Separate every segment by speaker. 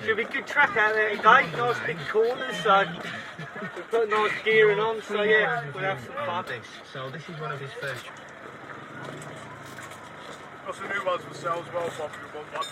Speaker 1: Should be a good track out there today, nice big corners, so we've got nice gearing on, so yeah, we'll have some fun.
Speaker 2: So this is one of his first.
Speaker 3: Got some new ones for sale as well, Bob, if you want one.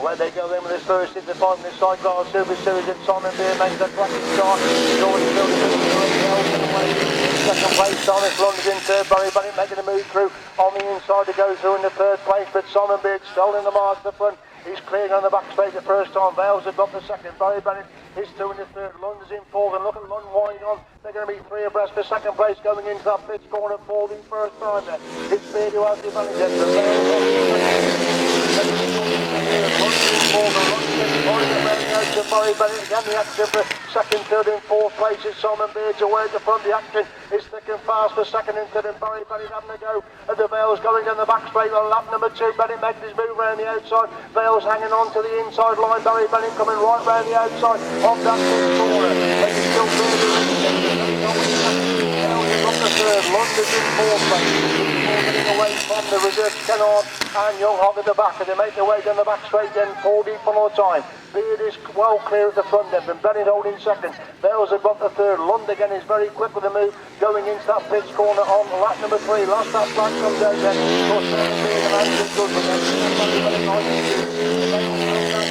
Speaker 4: Away they go then with this first into five in this Sidecar Super Series, and Simon Beer makes a cracking start. He's already building it away. Second place, Simon London in third. Barry Bennett making a move through on the inside to go through in the third place, but Simon Beard still in the mark at the front. He's clearing on the back straight the first time. Vales have got the second. Barry Bennett is two in the third. London's in fourth, and look at London wide on. They're going to be three abreast for second place going into that pits corner for the first time there. It's Beard who has the advantage. Barry Bennett again the action for second, third and fourth places. Simon Beard's away at the front. The action is thick and fast for second and third, and Barry Bennett having a go. And the Vales going down the back straight on lap number 2. Bennett making his move around the outside. Vales hanging on to the inside line. Barry Bennett coming right round the outside of that pit corner. And he's still London's in fourth place. Getting away from the reserves, Kennard and Young Hog at the back, and they make their way down the back straight then, 4 deep on all time. Beard is well clear at the front end, and Bennett holding second. Vales have got the third. Lund again is very quick with the move, going into that pits corner on lap number 3. Last that flag comes out then.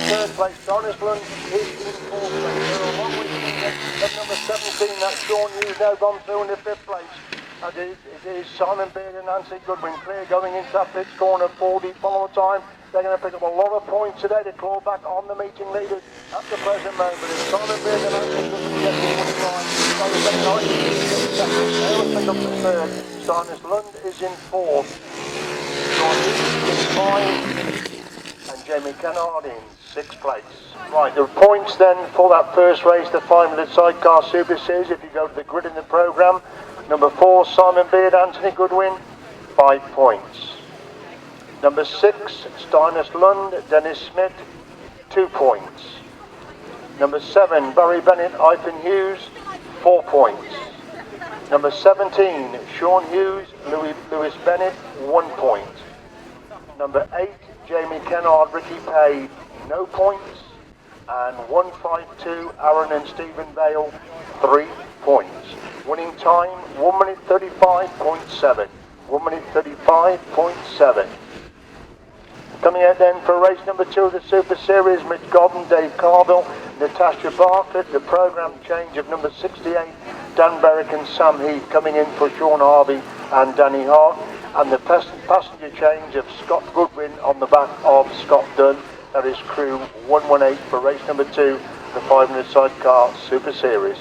Speaker 4: Third place, Jonas Lund is in fourth place. They're a long way at number 17, that's Sean Hughes now gone through in the 5th place. And it is Simon Beard and Nancy Goodwin clear going into that pits corner, 4 deep follow time. They're going to pick up a lot of points today to claw back on the meeting leaders at the present moment. It's Simon Beard and Nancy Goodwin get the winning line. They'll pick up the third. Sinus Lund is in fourth. Sean Hughes in 5. And Jamie Kennard in 6th place. Right, the points then for that first race, the 500 Sidecar Super Series, if you go to the grid in the programme. Number 4, Simon Beard, Anthony Goodwin, 5 points. Number 6, Steinus Lund, Dennis Smith, 2 points. Number 7, Barry Bennett, Ivan Hughes, 4 points. Number 17, Sean Hughes, Lewis Bennett, 1 point. Number 8, Jamie Kennard, Ricky Pay, no points. And 152, Aaron and Stephen Bale, 3 points. Winning time, 1 minute 35.7. 1 minute 35.7. Coming out then for race number 2 of the Super Series, Mitch Godden, Dave Carville, Natasha Bartlett, the programme change of number 68, Dan Berwick and Sam Heath coming in for Sean Harvey and Danny Hart, and the passenger change of Scott Goodwin on the back of Scott Dunn. That is crew 118 for race number 2, the 500 Sidecar Super Series.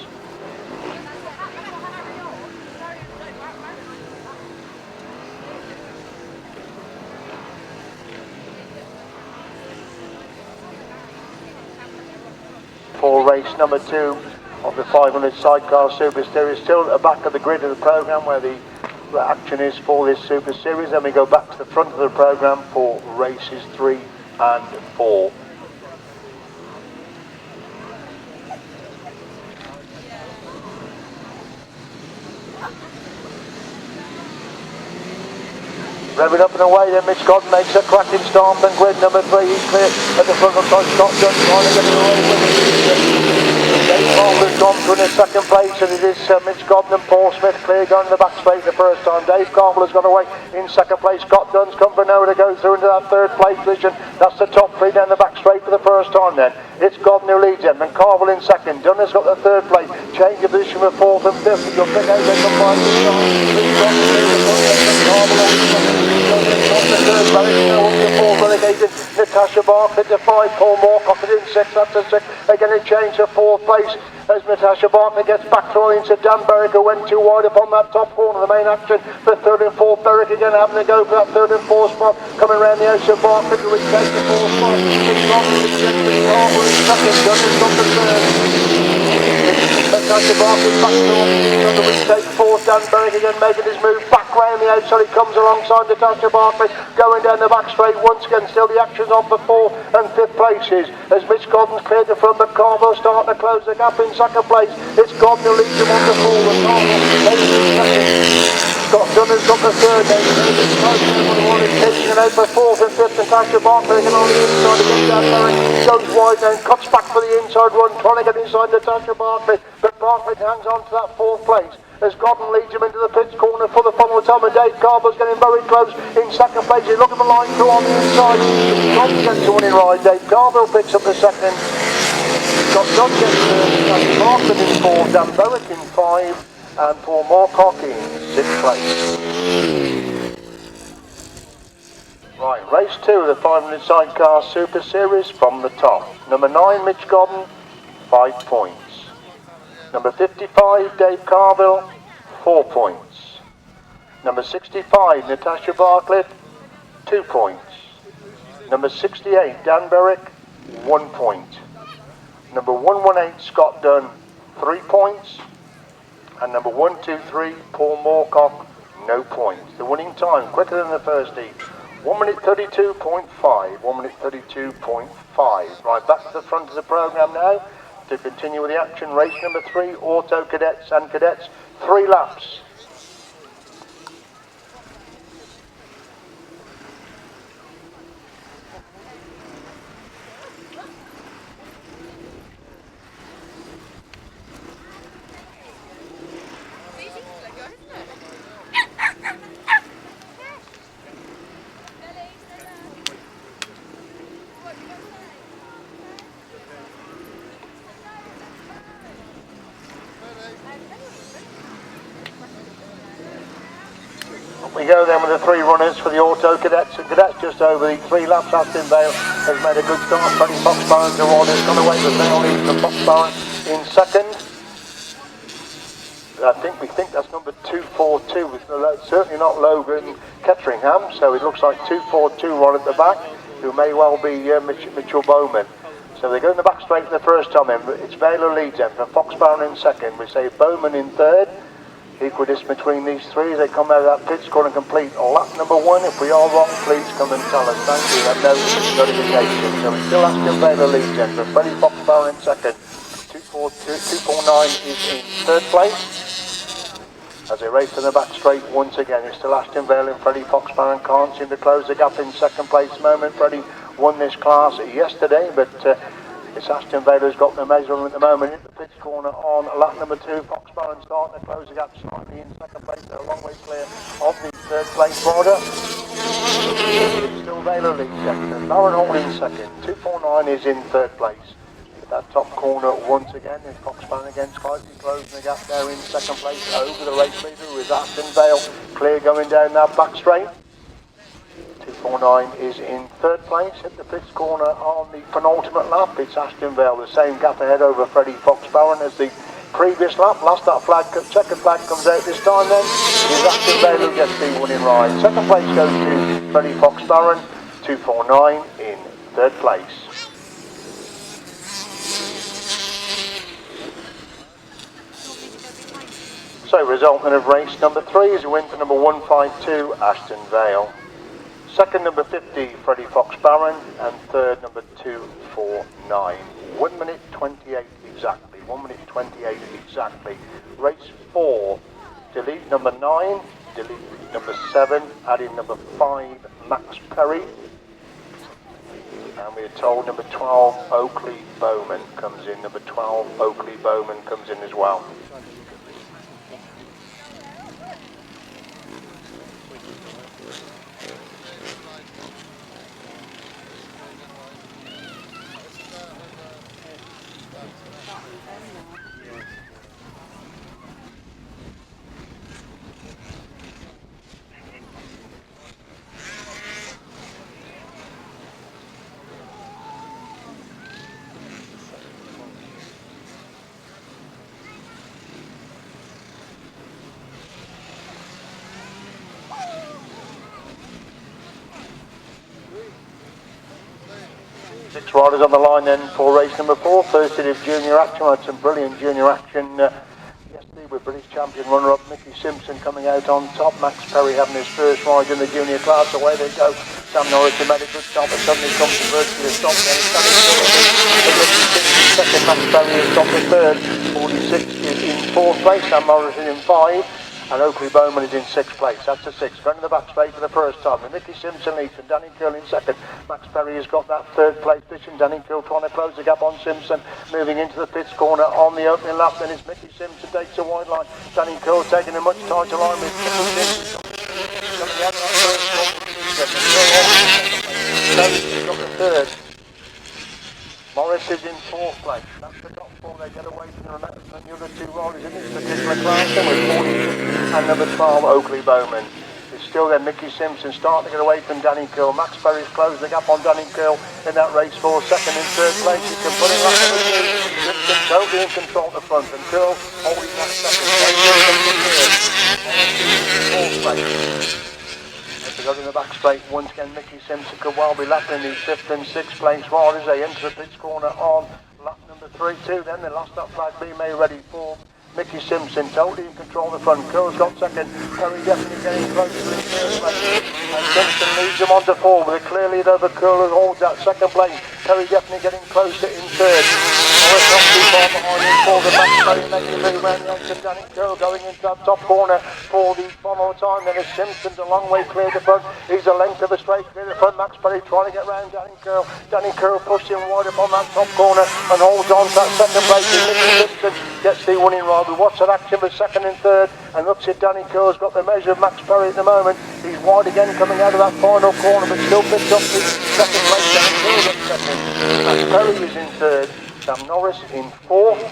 Speaker 4: For race number 2 of the 500 Sidecar Super Series, still at the back of the grid of the programme where the action is for this Super Series. Then we go back to the front of the programme for races 3 and 4. Revving up and away then, Mitch Godden makes a cracking start on grid number 3. He's clear at the front of Scott Dunn, trying to get it away with it. Dave Carville has gone through in the 2nd place, and it is Mitch Godden and Paul Smith clear going to the back straight the first time. Dave Carville has gone away in 2nd place. Scott Dunn's come for nowhere to go through into that 3rd place position. That's the top 3 down the back straight for the first time then. It's Godden who leads him, and Carville in 2nd. Dunn has got the 3rd place. Change of position for 4th and 5th. You'll pick out they combine the relegated. Natasha Bartlett to 5, Paul Moorcock is in 6, that's a 6. They're going to change to 4th place as Natasha Bartlett gets back thrown into Dan Berwick, who went too wide upon that top corner. The main action for 3rd and 4th. Berwick again having to go for that 3rd and 4th spot. Coming around the outside, Bartlett to retake the 4th spot. It's not in 2nd, Dunn has got the 3rd. Natasha Bartlett back to retake 4th. Dan Berwick again making his move back round the outside. He comes alongside Natasha Bartlett, going down the back straight once again. Still the action's on for 4th and 5th places as Mitch Godden's cleared the front, but Carville starting to close the gap in 2nd place. It's Godden who leads him on the 4th. Scott Dunn has got the third. Taking it out for fourth and fifth, and Natasha Barkley on the inside against that Derek. Goes wide and cuts back for the inside run, trying to get inside Natasha Barkley, but Barkley hangs on to that fourth place as Godden leads him into the pits corner for the final time, and Dave Carver's getting very close in second place. He's looking for line two on the inside. Scott gets the winning ride. Dave Carver picks up the second. Scott Dunn gets third, and Martin in fourth, Dan Berwick in five, and Paul Moorcock in sixth place. Right, race two of the 500 Sidecar Super Series from the top. Number 9, Mitch Godden, 5 points. Number 55, Dave Carville, 4 points. Number 65, Natasha Bartlett, 2 points. Number 68, Dan Berwick, 1 point. Number 118, Scott Dunn, 3 points. And number 123, Paul Moorcock, no points. The winning time, quicker than the first heat, 1 minute 32.5, 1 minute 32.5. Right, back to the front of the programme now to continue with the action. Race number 3, Auto Cadets and Cadets, 3 laps. We go then with the 3 runners for the Auto Cadets and Cadets just over the 3 laps. Aston Vale has made a good start. Freddie Foxbarron's has gone away with Vale leads the Foxbarron in second. We think that's number 242. It's certainly not Logan Ketteringham, so it looks like 242 right at the back, who may well be Mitchell Bowman. So they go in the back straight for the first time in. It's Vale who leads them for Foxbarron in second. We say Bowman in third. Equidistant between these 3 as they come out of that pit score and complete lap number 1. If we are wrong, please come and tell us. Thank you. We have no notification. So it's still Aston Vale leads then for Freddie Foxbarron in second. 249 is in third place. As they race to the back straight once again, it's still Aston Vale and Freddie Foxbarron can't seem to close the gap in second place at the moment. Freddie won this class yesterday, but it's Aston Vale who's got the measure at the moment. In the pit corner on lap number 2, Foxbarron starting to close the gap slightly in second place. They're a long way clear of the third place border. Still Vale leads second. Lauren Hall in second. 249 is in third place. At that top corner once again, is Foxbarron again slightly closing the gap there in second place over the race leader, who is Aston Vale. Clear going down that back straight. 249 is in third place. Hit the pits corner on the penultimate lap. It's Aston Vale, the same gap ahead over Freddie Foxbarron as the previous lap. Last that flag, checkered flag comes out this time then. It is Aston Vale who gets the winning ride. Second place goes to Freddie Foxbarron, 249 in third place. So resultant of race number 3 is a win for number 152, Aston Vale. Second, number 50, Freddie Foxbarron, and third, number 249. 1 minute 28 exactly. 1 minute 28 exactly. Race 4. Delete number 9. Delete number 7. Add in number 5, Max Perry. And we're told number 12, Oakley Bowman comes in. Number 12, Oakley Bowman comes in as well. Six riders on the line then for race number 4. First hit of junior action. We had some brilliant junior action yesterday with British champion runner-up Mickey Simpson coming out on top. Max Perry having his first ride in the junior class. Away they go. Sam Norris made a good stop, but suddenly comes to virtually a stop. Then it's second. Max Perry has stopped the third. 46 is in fourth place. Sam Morrison in 5. and Oakley Bowman is in 6th place. That's the 6th. Going to the back straight for the first time. And Mickey Simpson leads and Danny Curl in 2nd. Max Perry has got that 3rd place position. Danny Curl trying to close the gap on Simpson. Moving into the pits corner on the opening lap. Then it's Mickey Simpson takes a wide line. Danny Curl taking a much tighter line with Simpson. Coming out of that first one. Perry's got the 3rd. Morris is in 4th place. That's the top 4. They get away from the other 2 riders in this particular class. Then with 42 and number 12, Oakley Bowman. It's still there. Mickey Simpson starting to get away from Danny Curl. Max Perry's closed the gap on Danny Curl in that race for 2nd and 3rd place. You can put it right number 2. Simpson totally in control at the front, and Curl holding that 2nd place. 4th place. As they go in the back straight, once again Mickey Simpson could well be lapping the 5th and 6th place riders. They enter the pits corner on lap number 3-2. Then the last up flag being made ready for Mickey Simpson, totally in control of the front. Curl's got 2nd. Perry definitely getting close to the 3rd place. And Simpson leads him on to 4, but clearly over Curl holds that 2nd place. Perry definitely getting closer in 3rd. Morris not too far behind him for the back. Perry making a move around the exit. Danny Curl going into that top corner for the final time. Then as Simpson's a long way clear the front. He's a length of a straight clear the front. Max Perry trying to get round Danny Curl. Danny Curl pushing wide up on that top corner and holds on to that 2nd place. Mickey Simpson gets the winning ride. We watch that action for 2nd and 3rd, and looks at Danny Curl's got the measure of Max Perry at the moment. He's wide again coming out of that final corner, but still picks up the 2nd place. Danny Curl at 2nd. Max Perry is in 3rd. Sam Norris in 4th,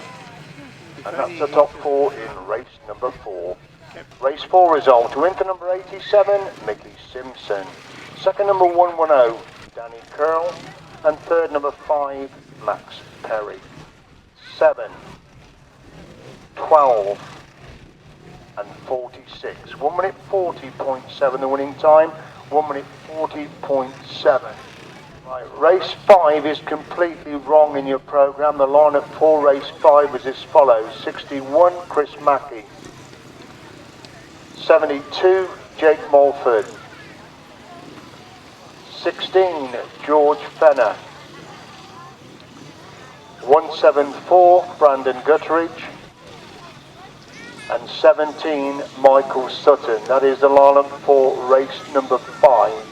Speaker 4: and that's the top 4 in race number 4. Race 4 result. To enter number 87, Mickey Simpson. 2nd number 110, Danny Curl, and 3rd number 5, Max Perry. 7, 12 and 46. 1 minute 40.7 the winning time. 1 minute 40.7. Right, race 5 is completely wrong in your programme. The lineup for race 5 is as follows: 61, Chris Mackey; 72, Jake Mulford; 16, George Fenner; 174, Brandon Gutteridge; and 17, Michael Sutton. That is the lineup for race number 5.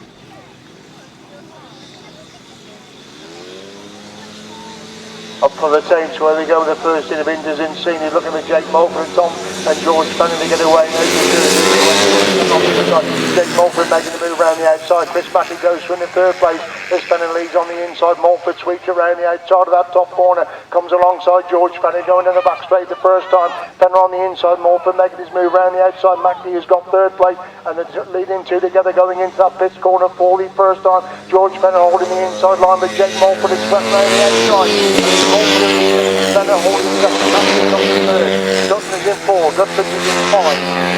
Speaker 4: Up for the tape, where we go with the first in of Inders in scene. He's looking at Jake Mulford and Tom and George Fenland to get away. Jake Mulford making the move around the outside. Chris Mackey goes through in the 3rd place. Chris Fenland leads on the inside. Mulford sweeps around the outside of that top corner. Comes alongside George Fenland going in the back straight the first time. Fenland on the inside. Mulford making his move around the outside. Mackey has got 3rd place, and they're leading 2 together going into that pits corner for the first time. George Fenland holding the inside line, but Jake Mulford is swept around the outside. Fenner holding 2nd, Mackey is on the 3rd. Dutton is in 4, Dutton is in 5.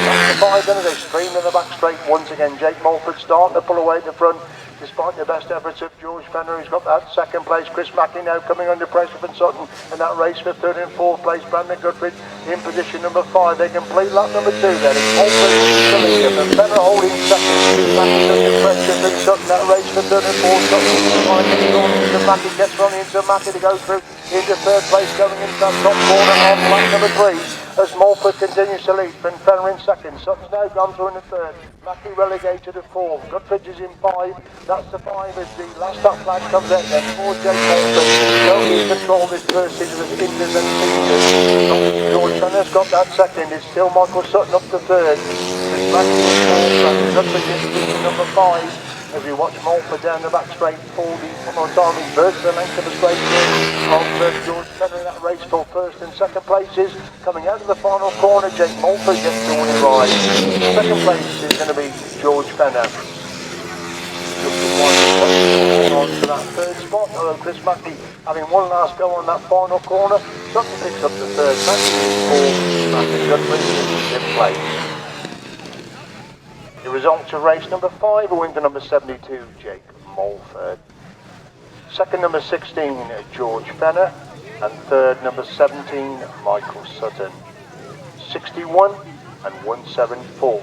Speaker 4: That's the 5 then, they stream in the back straight once again. Jake Mulford starting to pull away at the front, despite the best efforts of George Fenner, who's got that 2nd place. Chris Mackey now coming under pressure from Sutton in that race for 3rd and 4th place. Brandon Gutteridge in position number 5. They complete lap number 2 then. It's Mulford to lead him, and Fenner holding 2nd. Mackey under pressure from Sutton, that race for 3rd and 4th. Sutton trying to get on into Mackey, gets on into Mackey to go through into 3rd place, going into that top corner on lap number 3 as Mulford continues to lead. From Fenner in 2nd. Sutton's now gone through in the 3rd. Mackey relegated to 4th. Gutteridge is in 5. That's the 5 as the last up flag comes out then for Jake Mulford. Totally control this first season of Inders and Seniors. George Fenner's got that 2nd. It's still Michael Sutton up to 3rd. Chris Mackey in 4th. Gutteridge in position number 5. As we watch Mulford down the back straight for the final time. He's burst the length of the straight of George Fenner in that race for 1st and 2nd places. Coming out of the final corner, Jake Mulford gets the winning ride. 2nd place is going to be George Fenner. On to that 3rd spot, although Chris Mackey having one last go on that final corner. Sutton picks up the 3rd. Mackey is 4th. Mackey Gutteridge is in 5th place. The results of race number 5 are winner number 72, Jake Mulford. 2nd number 16, George Fenner. And 3rd number 17, Michael Sutton. 61 and 174.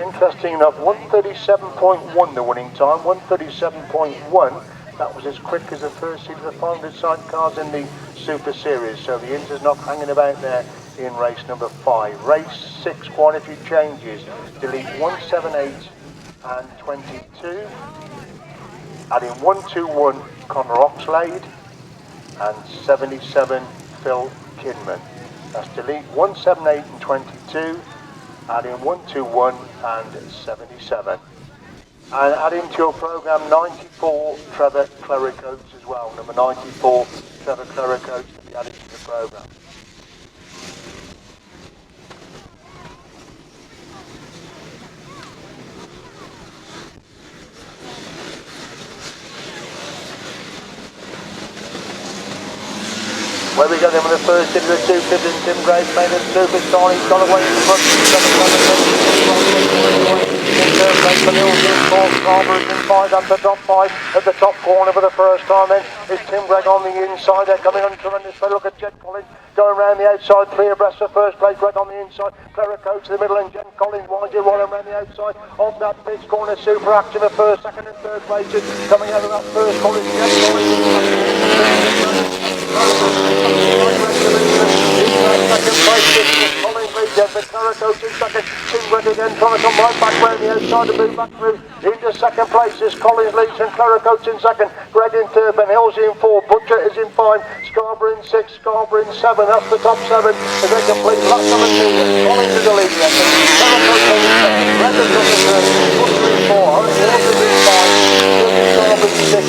Speaker 4: Interesting enough, 137.1 the winning time, 137.1. That was as quick as the first seat of the 500 sidecars in the Super Series, so the Inter's not hanging about there in race number 5. Race 6, quite a few changes. Delete 178 and 22. Add in 121 Connor Oxlade and 77 Phil Kidman. That's delete 178 and 22. Add in 121 and 77. And add into your programme 94 Trevor Clericotes as well. Number 94 Trevor Clericotes to be added to the programme. Where we go then with the first into the 250 and Tim Graves made a superstar. He's got away in the front. In third place, Vanille's in fourth, Scarborough in 5, that's the top 5 at the top corner for the first time then is Tim Gregg on the inside. They're coming on tremendous speed. Look at Jen Collins going around the outside, 3 abreast for first place. Gregg on the inside, Clericote to the middle, and Jen Collins widely right around the outside of that pitch corner. Super action for first, second and third places. Coming out of that first corner, Jen Collins. Second place, Collins leads the Clericote in second. Tim Gregg again trying to come right back round the outside to move back through into second place. Is Collins leads and Clericote in second. Gregg in third, Ben Hill's in 4, Butcher is in 5, Scarborough in 6, Scarborough in 7. That's the top 7. As they complete lap number 2, Collins is the lead. Clericote in second. Gregg is on the third. Butcher in 4. Hurricane in 5. Scarborough in 6.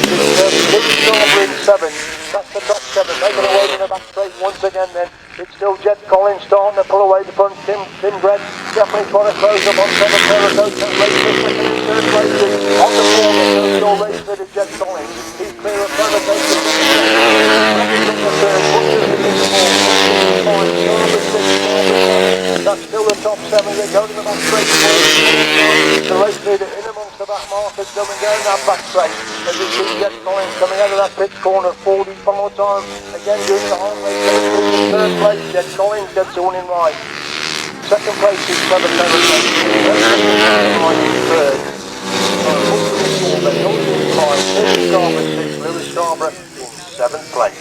Speaker 4: Scarborough in 7. That's the top 7. Making away in the back straight once again then. It's still Jet Collins starting to pull away the front. Tim Gregg definitely trying to close up on Trevor Clericote and race for second and third places. On the floor, still race for the Jet Collins. He's clear of Clericote. That's still the top 7. They go to the back straight. The race leader in amongst the back markers coming down that back straight. As you see Jet Collins coming out of that pitch corner 44 times. Again doing the hard race. Third place, Jet Collins gets the winning right. Second place is Trevor Clericote. Third. Lewis Scarborough in 7th place.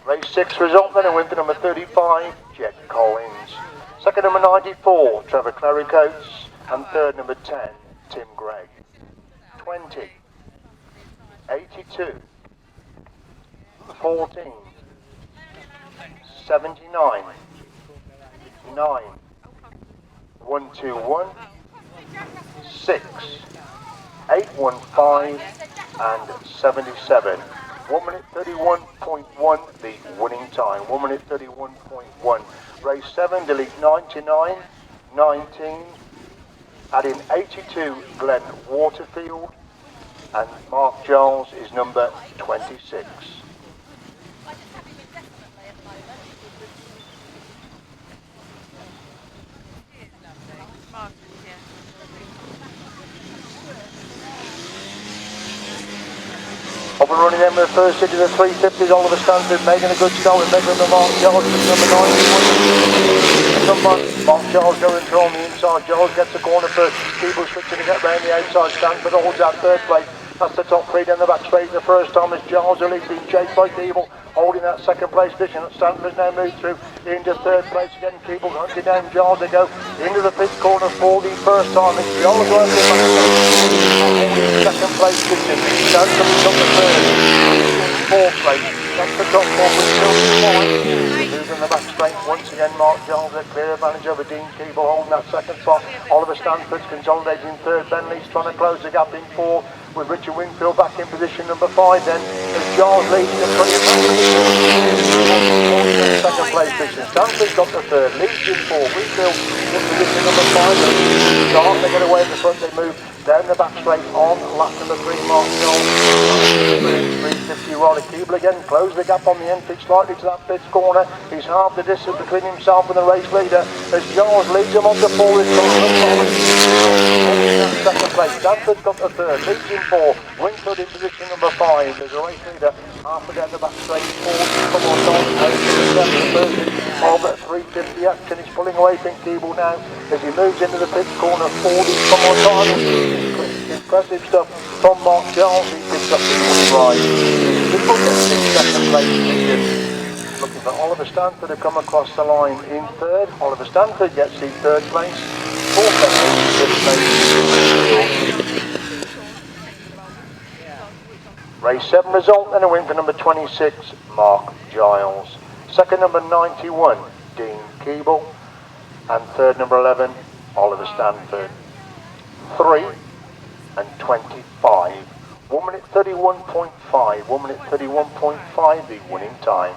Speaker 4: Race 6 result then, and win for number 35, Jet Collins. Second number 94, Trevor Clericote, and third number 10, Tim Gregg. 20, 82, 14, 79, 9, 121, 6, 815, and 77. 1 minute 31.1 the winning time. 1 minute 31.1. Race 7, delete 99, 19, add in 82 Glenn Waterfield, and Mark Giles is number 26. Up and running then with the first hit of the 350s, Oliver Stanford making a good start with measuring the Mark Giles with number 9. Mark Giles going through on the inside. Giles gets the corner first. People switching to get round the outside. Stanford holds that third place. That's the top 3 down the back straight the first time as Giles are leading, chased by Keeble, holding that second place position. Stanford's now moved through into third place again. Keeble hunting down Giles to go into the pit corner for the first time. It's Giles going to the second place position. Stanford is on the third. Fourth place. That's the top 4 with still 5. Moving the back straight once again. Mark Giles a clear advantage over Dean Keeble holding that second spot. Oliver Stanford's consolidating third. Ben Lee's trying to close the gap in 4. With Richard Wingfield back in position number 5 then, as Giles leading the front second place position. Stanford's got the third, leads in 4, Wingfield in position number 5, Giles they get away in the front, they move down the back straight on lap number 3, Mark Giles, 351 Riley Keeble again, close the gap on the end pitch slightly to that pitch corner. He's half the distance between himself and the race leader as Giles leads him on to 4. Second place, Danford got the third, leads him 4. Wingfield in position number 5. There's a race leader halfway down the back straight, 4. Come on, Don, of 350 action. He's pulling away from Keeble now as he moves into the pitch corner. 40. Come on, Don. Impressive stuff from Mark Giles. He picks up the winning ride. Keeble gets in second place position. Looking for Oliver Stanford to come across the line in third. Oliver Stanford gets the third place. Fourth place, fifth place. Race 7 result and a win for number 26, Mark Giles. Second, number 91, Dean Keeble. And third, number 11, Oliver Stanford. 3 and 25. 1 minute 31.5. 1 minute 31.5 the winning time.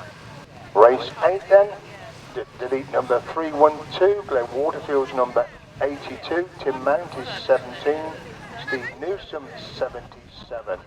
Speaker 4: Race 8 then. Delete number 312. Glenn Waterfield's number 82. Tim Mount is 17. Steve Newsom 77.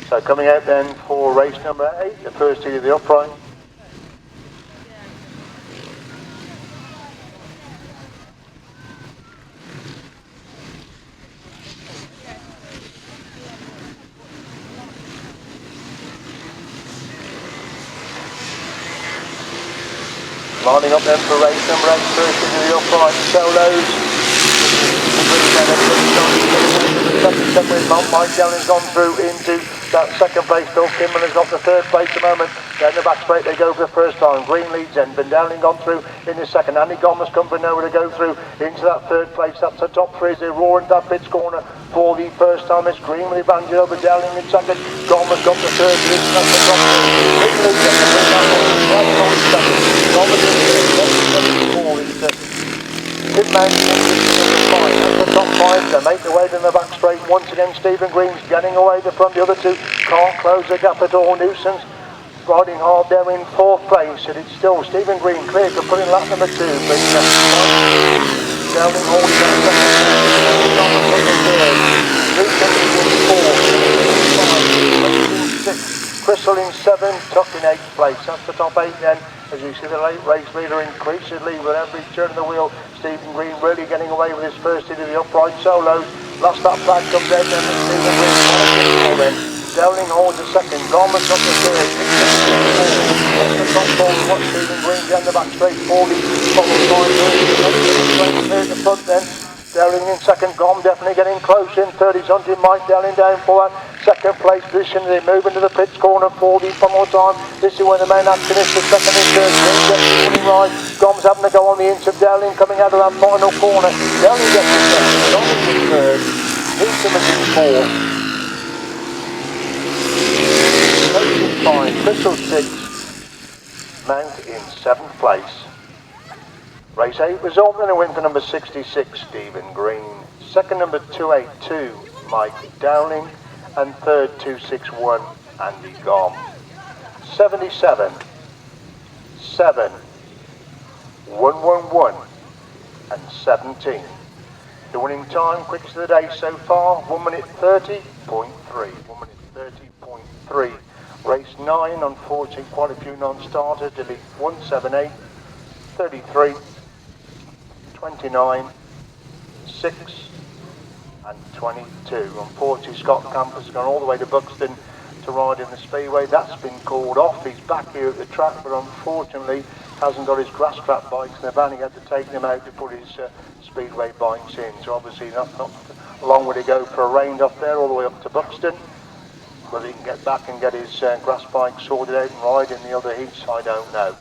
Speaker 4: So coming out then for race number 8, the first heat of the upright. Lining up then for race number 8, first heat of the upright solos. Mike Dowling's gone through into that second place. Phil Kimberley's got the third place at the moment. Down the back straight they go for the first time. Green leads then. Van Dowling gone through in the second. Andy Gomer's come from nowhere to go through into that third place. That's the top 3 as they roar into that pitch corner for the first time. It's Green with the banjo over Dowling in second. Gomer's got the third position. That's the top 3. Tim Mount in the top 5. They make their way to the back straight. Once again, Stephen Green's getting away from the other 2. Can't close the gap at all. Newsom's riding hard there in 4th place. And it's still Stephen Green clear to put in lap number 2. But Dowling holding that 4th. Crystal in 7, Tuck in 8th place. That's the top 8 then. As you see the late race leader increasingly with every turn of the wheel. Stephen Green really getting away with his first hit of the upright solos. Last that flag comes out then and Stephen Green Dowling holds the second. Gorman's up the third. That's the top ball. Watch Stephen Green down the back straight 40. Clear the front then. Dowling in second. Gom definitely getting close in third. He's hunting Mike Dowling down for that second place position. They move into the pitch corner 40 one more time. This is where the main action is. The second and third. Right. Gom's having to go on the inch of Dowling coming out of that final corner. Dowling gets the second. Gom is in third. Newsom is in 4th. Crystal 6. Mount in 7th place. Race 8 result and a win for number 66, Stephen Green. Second, number 282, Mike Dowling. And third, 261, Andy Gom. 77, 7, 111, and 17. The winning time, quickest of the day so far, 1 minute 30.3. 1 minute 30.3. Race 9, unfortunately, quite a few non-starters. Delete 178, 33, 29, 6, and 22. Unfortunately, Scott Campus has gone all the way to Buxton to ride in the Speedway. That's been called off. He's back here at the track, but unfortunately hasn't got his Grasstrack bikes in the van. He had to take them out to put his Speedway bikes in. So obviously not a long way to go for a rain off there, all the way up to Buxton. Whether he can get back and get his grass bike sorted out and ride in the other heats, I don't know.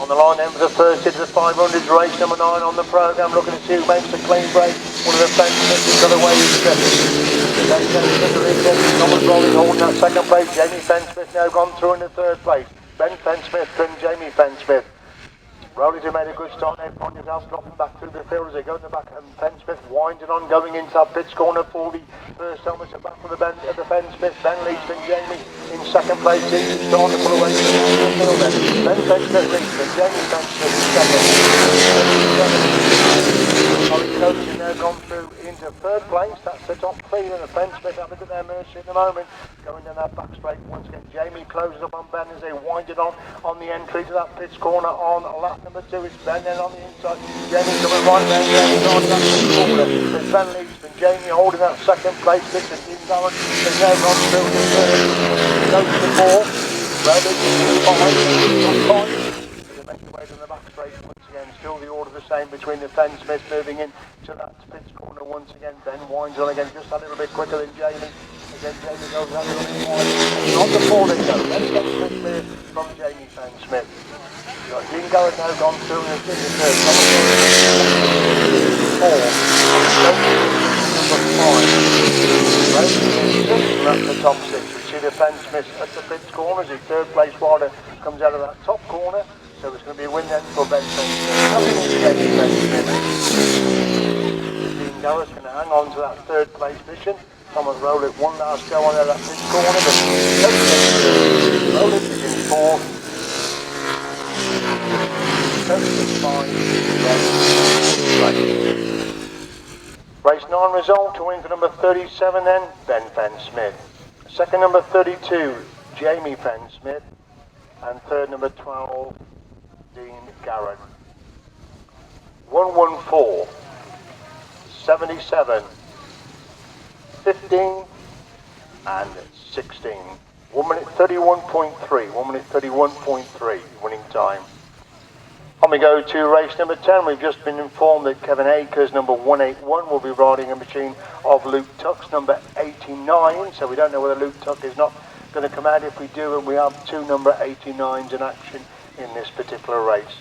Speaker 4: On the line then for the first hit of the 500s race, number 9 on the programme, looking to see who makes the clean break. One of the Fenland has got away with Thomas Rolling holding that second place. Jamie Fennsmith now gone through in the third place. Ben Fennsmith and Jamie Fennsmith. Rowley's made a good start now, finding himself dropping back through the field as they go in the back, and Fennsmith winding on, going into that pitch corner for the first helmet back from the Fennsmith. Ben leads from Jamie in second place, he's starting to pull away from the field then. Ben Fennsmith leads from Jamie Fennsmith in second. Holly Coates has now gone through into third place, that's the top three, and the Fennsmith have a bit of their mercy at the moment, going down that back straight once again. Jamie closes up on Ben as they wind it on the entry to that pitch corner on lap number 2. It's Ben then on the inside. Jamie coming right there. Jamie's on that corner. There's Ben leads from Jamie holding that second place. This is Dean Darren. There's now gone through the third. Goes to 4. Rabbit to 5. They make the way to the back straight once again. Still the order the same between the Fennsmith moving in to that pitch corner once again. Ben winds on again just a little bit quicker than Jamie. Again, Jamie goes a little bit wide. On the 4 they go. Ben Fennsmith from Jamie Fennsmith. Dean Garrett now gone through in the third. Number 5. That's the top 6. We see the Fennsmith at the pitch corner as the third place rider comes out of that top corner. So it's going to be a win then for Ben Fennsmith. Dean Garrett's going to hang on to that third place position. Thomas Rowlett one last go on there that pitch corner. But Rowlett is in 4th. Race 9 result, to win for number 37 then, Ben Fennsmith. Second number 32, Jamie Fennsmith. And third number 12, Dean Garrett. 114, 77, 15 and 16. 1 minute 31.3, 1 minute 31.3 winning time. On we go to race number 10. We've just been informed that Kevin Akers, number 181, will be riding a machine of Luke Tuck's number 89. So we don't know whether Luke Tuck is not going to come out. If we do, and we have 2 number 89s in action in this particular race.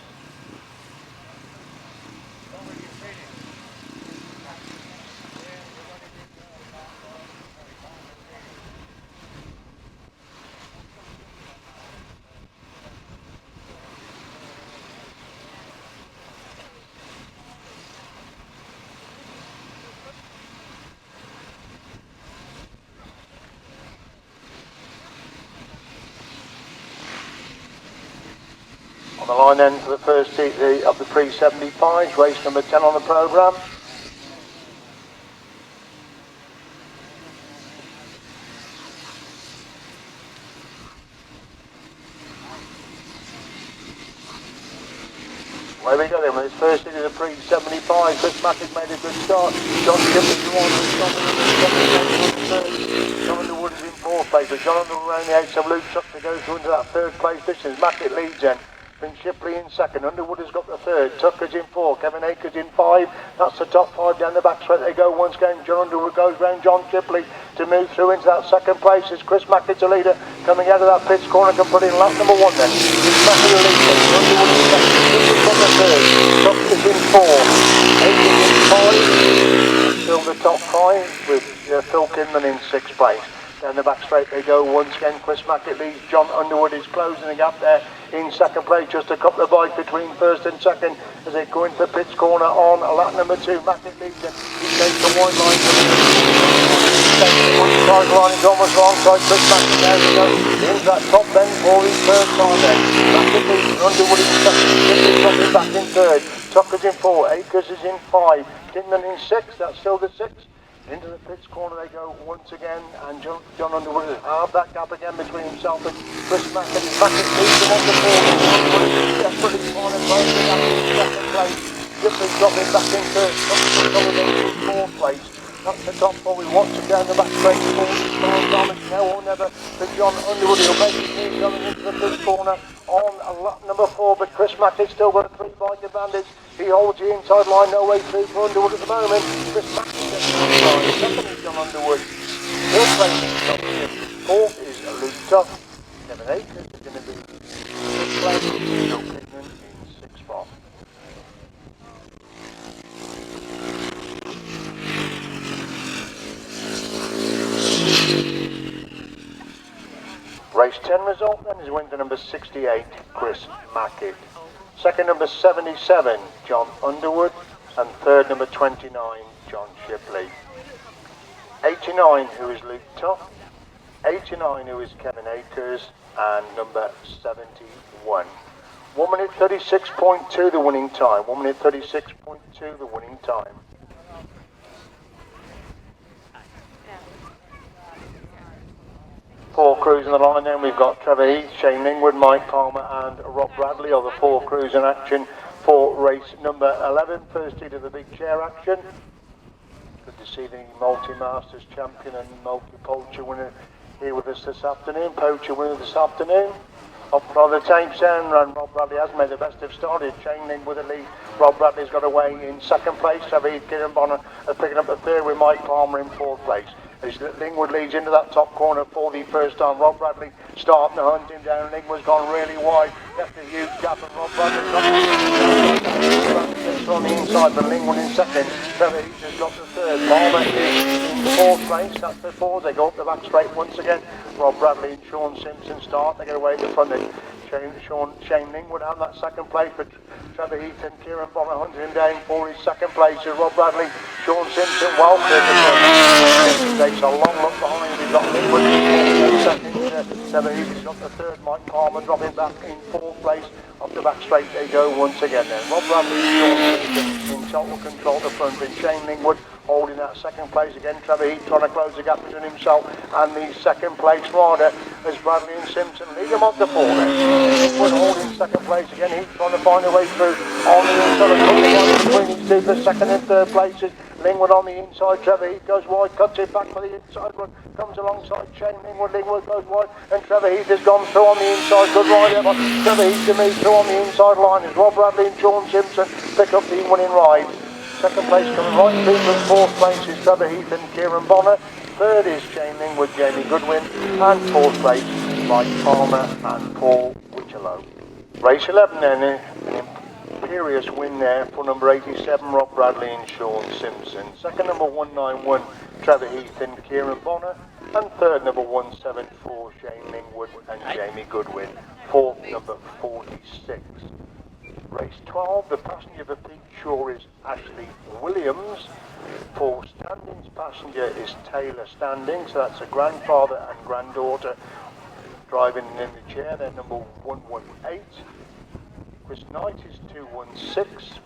Speaker 4: On the line then for the first heat of the pre-75s, race number 10 on the programme. There we go then, with his first heat of the pre-75s. Chris Mackett made a good start. John Gibbons won, John Underwood is in 4th place, but John Underwood around the outside of Luke Tuck to go through into that 3rd place position. Mackett leads then. Prince Shipley in 2nd, Underwood has got the 3rd, Tucker's in 4, Kevin Akers in 5, that's the top 5 down the back straight they go once again. John Underwood goes round John Shipley to move through into that 2nd place. It's Chris Mackett, the leader, coming out of that pitch corner, can put in lap number 1 then. Chris Mackett the leader, Underwood in 2nd, Shipley's on the 3rd, Tucker's in 4, Akers in 5, still the top 5 with Phil Kinman in 6th place. Down the back straight they go once again. Chris Mackett leads. John Underwood is closing the gap there in 2nd place. Just a couple of bites between 1st and 2nd as they go into the pitch corner on lap number 2. Mackett leads. He takes the wide line. Side line is almost alongside Chris Mackett. There we go. Into that top bend for his 3rd time then. Mackett leads. Underwood in 2nd. Shipley back in 3rd. Tucker's in 4. Akers is in 5. Kinman in 6th. That's still the 6th. Into the pitch corner they go once again, and John Underwood has halved that gap again between himself and Chris Mackett. Mackett leads him on the 4th. Underwood is desperately trying to close the gap in 2nd place. Shipley dropping back in 3rd. in 4th place. That's the top 4. We watch him down the back straight. Now or never for John Underwood. He'll make his move coming into the pitch corner on lap number 4, but Chris Mackett's still got a 3-bike advantage. He holds the inside line, no way through for Underwood at the moment. Chris Mackett gets the inside. Second is John Underwood. 3rd place is Tom. 4th is Luke Tuck. Kevin Akers is going to be 5th place. Phil Kinman in spot. Race 10 result then is winner number 68, Chris Mackett. Second number 77, John Underwood. And third number 29, John Shipley. 89, who is Luke Tuck. 89, who is Kevin Akers. And number 71. 1 minute 36.2 the winning time. 1 minute 36.2 the winning time. Four crews in the line then. We've got Trevor Heath, Shane Lingwood, Mike Palmer and Rob Bradley are the four crews in action for race number 11. First heat of the big chair action. Good to see the multi-masters champion and multi-poacher winner here with us this afternoon. Poacher winner this afternoon. Up for the tapes then, and Rob Bradley has made the best of started. Shane Lingwood with the lead. Rob Bradley's got away in second place. Trevor Heath, Kieran Bonner are picking up the third with Mike Palmer in fourth place. As Lingwood leads into that top corner for the first time. Rob Bradley starting to hunt him down. Lingwood's gone really wide. Left a huge gap and Rob Bradley's on the inside, but Lingwood in second. Trevor Heath has got the third. Palmer is in fourth place. That's the four. They go up the back straight once again. Rob Bradley and Sean Simpson start. They get away at the front end. Shane Lingwood on that second place, but Trevor Heath and Kieran Bonner hunting him down for his second place. Rob Bradley, Sean Simpson, well clear. Takes a long look behind him. He's got Lingwood in second. Trevor Heath has got the third. Mike Palmer dropping back in fourth place. Off the back straight they go once again then. Rob Bradley and Sean Simpson in total control at the front, and Shane Lingwood holding that second place again. Trevor Heath trying to close the gap between himself and the second place rider as Bradley and Simpson lead him on to four then. Lingwood holding second place again. Heath trying to find a way through on the inside of between these two for second and third places. Lingwood on the inside. Trevor Heath goes wide, cuts it back for the inside run, comes alongside Shane Lingwood. Lingwood goes wide and Trevor Heath has gone through on the inside. Good ride there, but Trevor Heath to me through on the inside line as Rob Bradley and Sean Simpson pick up the winning ride. Second place coming right through from fourth place is Trevor Heath and Kieran Bonner. Third is Shane Lingwood, Jamie Goodwin, and fourth place Mike Palmer and Paul Wichelow. Race 11 then, an imperious win there for number 87 Rob Bradley and Sean Simpson. Second number 191 Trevor Heath and Kieran Bonner, and third number 174 Shane Lingwood and Jamie Goodwin. Fourth number 46. Race 12, the passenger for Pete Shaw is Ashley Williams. For Standings passenger is Taylor Standing, so that's a grandfather and granddaughter driving in the chair. They're number 118. Chris Knight is 216.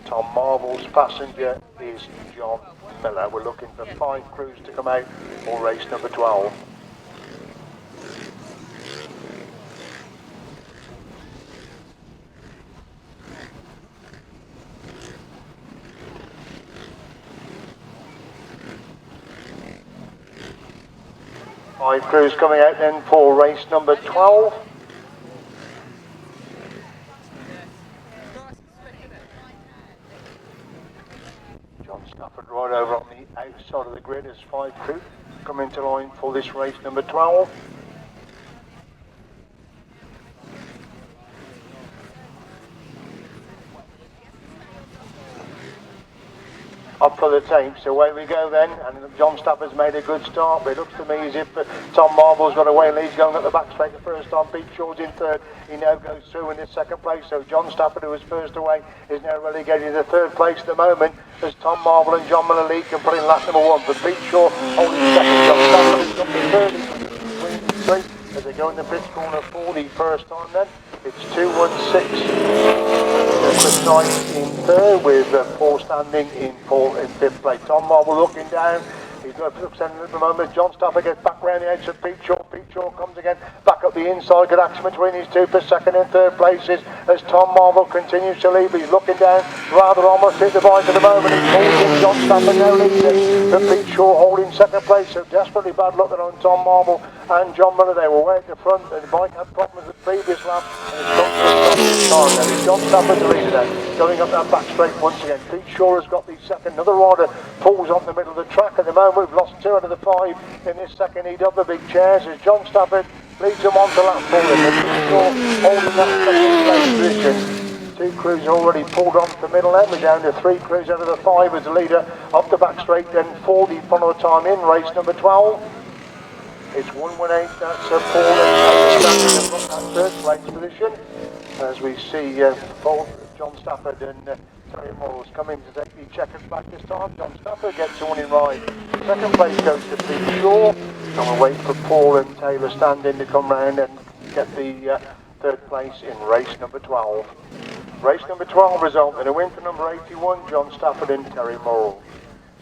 Speaker 4: Tom Marvel's passenger is John Miller. We're looking for 5 crews to come out for race number 12. Five crews coming out then for race number 12. John Stafford right over on the outside of the grid as 5 crews come into line for this race number 12. Up for the tapes, away we go then, and John Stafford's made a good start, but it looks to me as if Tom Marvel's got away and he's going at the back straight the first time. Pete Shaw's in third, he now goes through in his second place, so John Stafford, who was first away, is now relegated to third place at the moment as Tom Marvel and John Miller lead can put in lap number 1, but Pete Shaw holding second. John Stafford has got the third as they go in the pit corner for the first time then. It's 216. Chris Knight in third with Paul Standing in fifth place. Tom Marvel looking down. He's got a at the moment. John Stafford gets back round the edge of Pete Shaw. Pete Shaw comes again back up the inside. Good action between these two for second and third places as Tom Marvel continues to lead. But he's looking down rather almost hit the bike at the moment. He's holding John Stafford now leading. But Pete Shaw holding second place. So desperately bad luck on Tom Marvel and John Miller. They were way at the front. The bike had problems the previous lap. And it's come to a time now. It's John Stafford the leader then. Going up that back straight once again. Pete Shaw has got the second. Another rider pulls on the middle of the track at the moment. We've lost 2 out of the 5 in this second heat of the big chairs as John Stafford leads them on to lap 4. Pete Shaw holding that second place position. 2 crews already pulled on the middle end. We're down to 3 crews out of the 5 as the leader up the back straight, then 4 the follow time in race number 12. It's 118, that's Paul and got that third place position. As we see both John Stafford and Terry Morris coming to take the checkers back this time. John Stafford gets the winning ride. Second place goes to Pete Shaw. And we'll wait for Paul and Taylor Standing to come round and get the third place in race number 12. Race number 12 result in a win for number 81, John Stafford and Terry Morrill.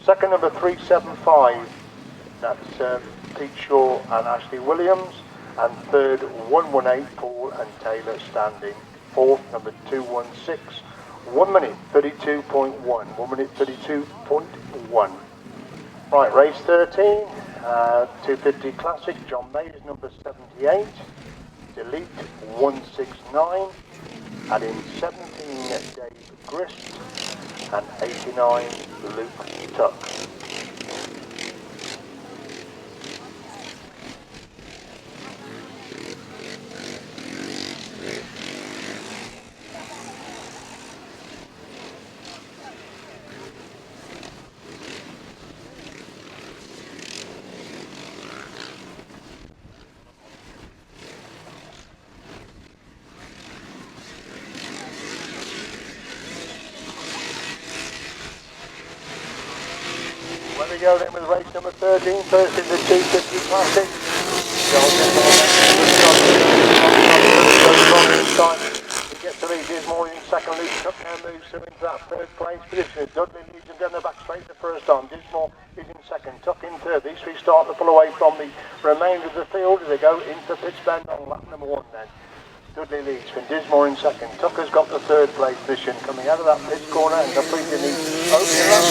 Speaker 4: Second, number 375, that's Pete Shaw and Ashley Williams. And third, 118, Paul and Taylor Standing. Fourth, number 216, 1 minute 32.1, 1 minute 32.1. Right, race 13, 250 Classic, John Mays, number 78, Delete 169, and in 17, Dave Grist, and 89, Luke Tuck. We go then with race number 13, first in the 250 Classic. He gets the lead, here's more in second, Luke Tuck now moves through into that third place position. Dudley leads him down the back straight the first time. Dismore is in second, Tuck in third. These three start to pull away from the remainder of the field as they go into pitch bend on lap number 1 then. Dudley leads, Van Dismore in second. Tucker's got the third place position coming out of that pitch corner and completing the opening lap.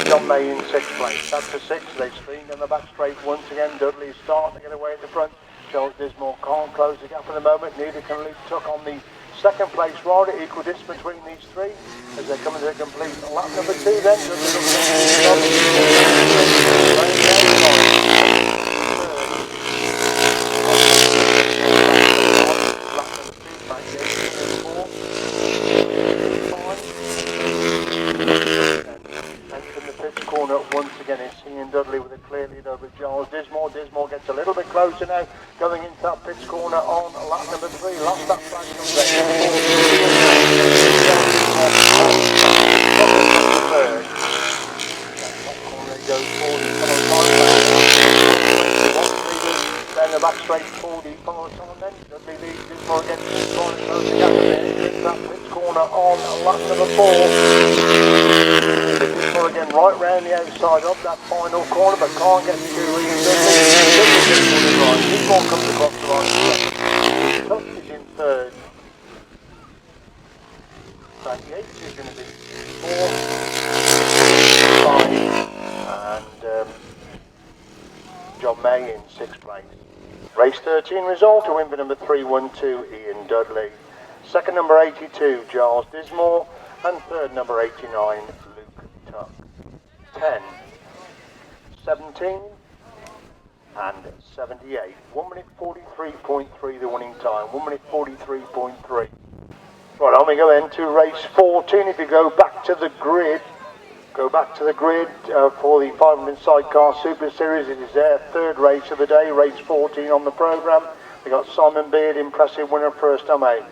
Speaker 4: John May in 6th place. That's the 6th. They've screened on the back straight once again. Dudley's starting to get away at the front. Charles Dismore can't close the gap for the moment. Neither can Luke Tuck on the second place rider. Equal distance between these three as they're coming to complete lap number 2 then. Corner once again is seeing Dudley with a clear lead over Giles Dismore. Dismore gets a little bit closer now, going into that pitch corner on lap number 3. Last lap flag comes there. Then the back straight for the follow time then. Dudley leads Dismore again. Dismore close the gap into that pitch corner on lap number 4. Again, right round the outside of that final corner, but can't get to Dismore comes across the line. Tuck is in third. 28 is going to be 4, 5, and John May in 6th place. Race 13 result, a win for number 312, Ian Dudley. Second, number 82, Giles Dismore, and third, number 89, Tuck. 10, 17, and 78. 1 minute 43.3 the winning time. 1 minute 43.3. Right, on we go then to race 14. If you go back to the grid, for the 500 Sidecar Super Series. It is their third race of the day, race 14 on the programme. We've got Simon Beard, impressive winner first time out.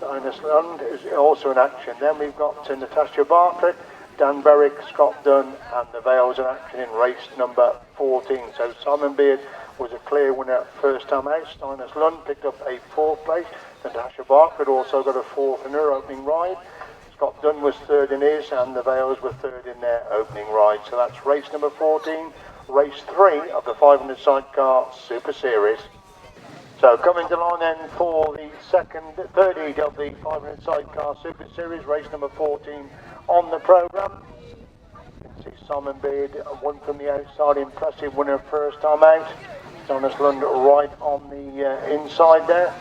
Speaker 4: Lund is also in action. Then we've got Natasha Bartlett, Dan Berwick, Scott Dunn, and the Vales in action in race number 14. So Simon Beard was a clear winner first time out. Steiners Lund picked up a 4th place. Natasha Bartlett also got a 4th in her opening ride. Scott Dunn was 3rd in his, and the Vales were 3rd in their opening ride. So that's race number 14, race 3 of the 500 Sidecar Super Series. So coming to line then for the third heat of the 500 Sidecar Super Series, race number 14 on the programme. You can see Simon Beard won from the outside, impressive winner first time out. Jonas Lund right on the inside there.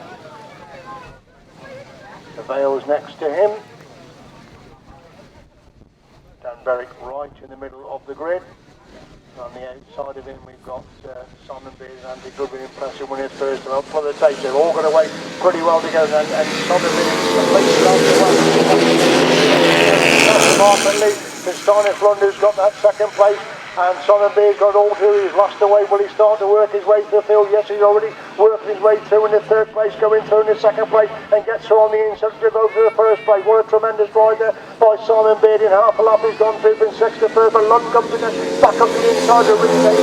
Speaker 4: The Vales next to him. Dan Berwick right in the middle of the grid. On the outside of him, we've got Simon Beard and Andy Goodwin impressive winning first up for the tape. They've all got away pretty well together, and Simon Beard completely lost the way. It's Steinus Lund who's got that second place, and Simon Beard's got all two. He's lost the way. Will he start to work his way through the field? Yes, he's already working his way through in the third place, going through in the second place, and gets through on the inside to go to the first place. What a tremendous ride there by Simon Beard. In half a lap he's gone through from sixth to third, but Lund comes in back up the inside to retake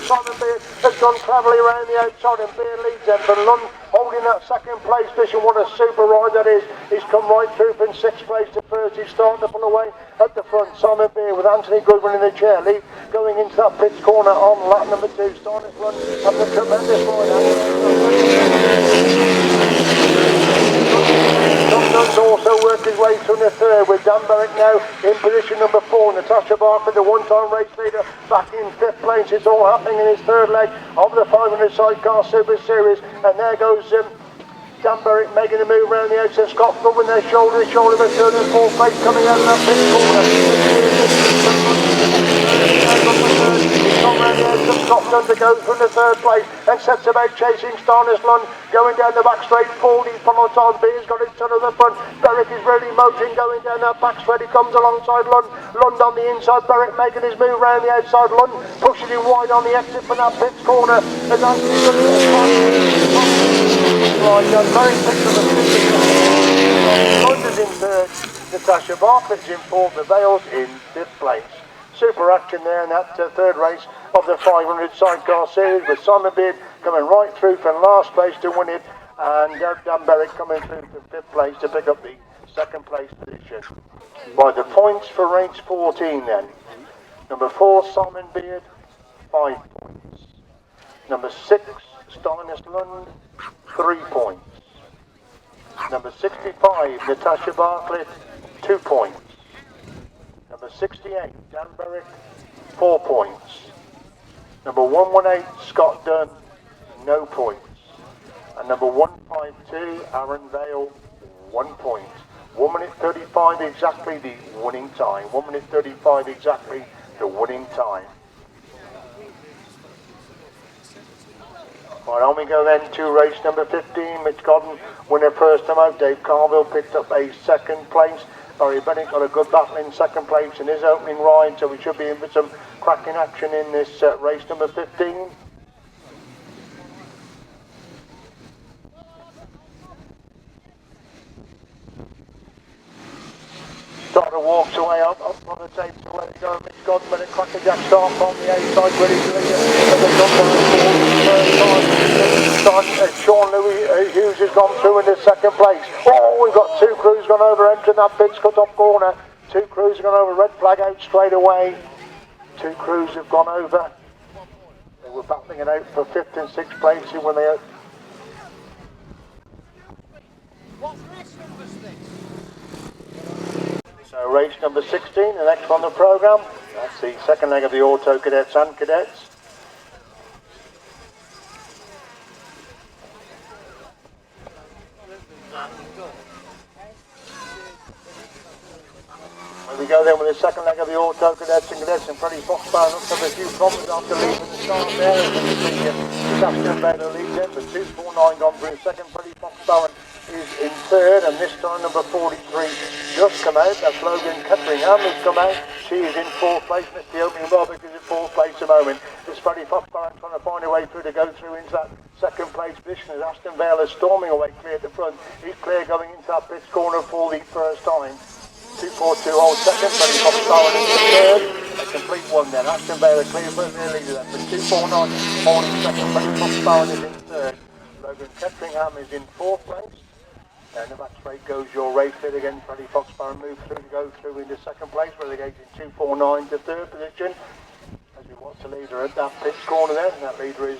Speaker 4: Simon Beard has gone cleverly around the outside, and Beard leads them, but Lund holding that second place position. What a super ride that is. He's come right through from sixth place to first. He's starting to pull away at the front. Simon Beard with Anthony Goodwin in the chair lead, going into that pits corner on lap number 2. Steinus Lund having a tremendous ride. Lund's also worked his way through the third, with Dan Berwick now in position number 4. Natasha Barkley, the one-time race leader, back in 5th place. It's all happening in his third leg of the 500 Sidecar Super Series, and there goes Dan Berwick making a move around the outside. Scott Goodwin there, shoulder to shoulder, the third and fourth place coming out of that pit corner. Scott Lund to go from the third place and sets about chasing Steinus Lund, going down the back straight. 40 funnel time. Beard's got it to the front. Berwick is really motoring, going down that back straight. He comes alongside Lund. Lund on the inside. Berwick making his move round the outside. Lund pushes him wide on the exit from that pits corner. As Lund is in third. Natasha Bartlett's in fourth. The Vales in 5th place. Super action there in that third race of the 500 Sidecar Series, with Simon Beard coming right through from last place to win it, and Dan Berwick coming through from 5th place to pick up the second place position. By the points for race 14 then. Number 4, Simon Beard, 5 points. Number 6, Steinus Lund, 3 points. Number 65, Natasha Bartlett, 2 points. Number 68, Dan Berwick, 4 points. Number 118, Scott Dunn, no points. And number 152, Aaron Vale, 1 point. 1 minute 35 exactly the winning time. 1 minute 35 exactly the winning time. Right, on we go then to race number 15. Mitch Godden winner first time out. Dave Carville picked up a second place. Barry Bennett got a good battle in second place in his opening ride, so we should be in for some cracking action in this race number 15. Starter walks away up on the tape to let it go. Mitch Godden, but a crackerjack start on the outside, ready to lead it. Sean Louis Hughes has gone through in the second place. Oh, we've got 2 crews gone over, entering that pits cut-off corner. 2 crews have gone over, red flag out straight away. 2 crews have gone over. They were battling it out for 5th and 6th place when they... So race number 16, the next on the programme. That's the second leg of the Auto Cadets and Cadets. Here we go then with the second leg of the Auto Cadets and Cadets, and Freddie Foxbound looks up a few problems after leaving the start there. It's Aston Baylor leads in, but 249 gone through second. Freddie Foxbound is in third, and this time number 43 just come out. That's Logan Ketteringham has come out. She is in 4th place. Missed the opening bar because in 4th place at the moment. It's Freddie Foxbound trying to find a way through to go through into that second place position, as Aston Baylor storming away clear at the front. He's clear going into that pits corner for the first time. 242 hold second, Freddie Foxbound in third. A complete one then. Aston Baylor clear for the leader then. But 249 holding second, Freddie Foxbound is in third. Logan Ketteringham is in 4th place. And the back straight goes your race fit again. Freddie Foxbound moves through to go through into second place, relegated 249 to 3rd position. As we watch the leader at that pits corner there. And that leader is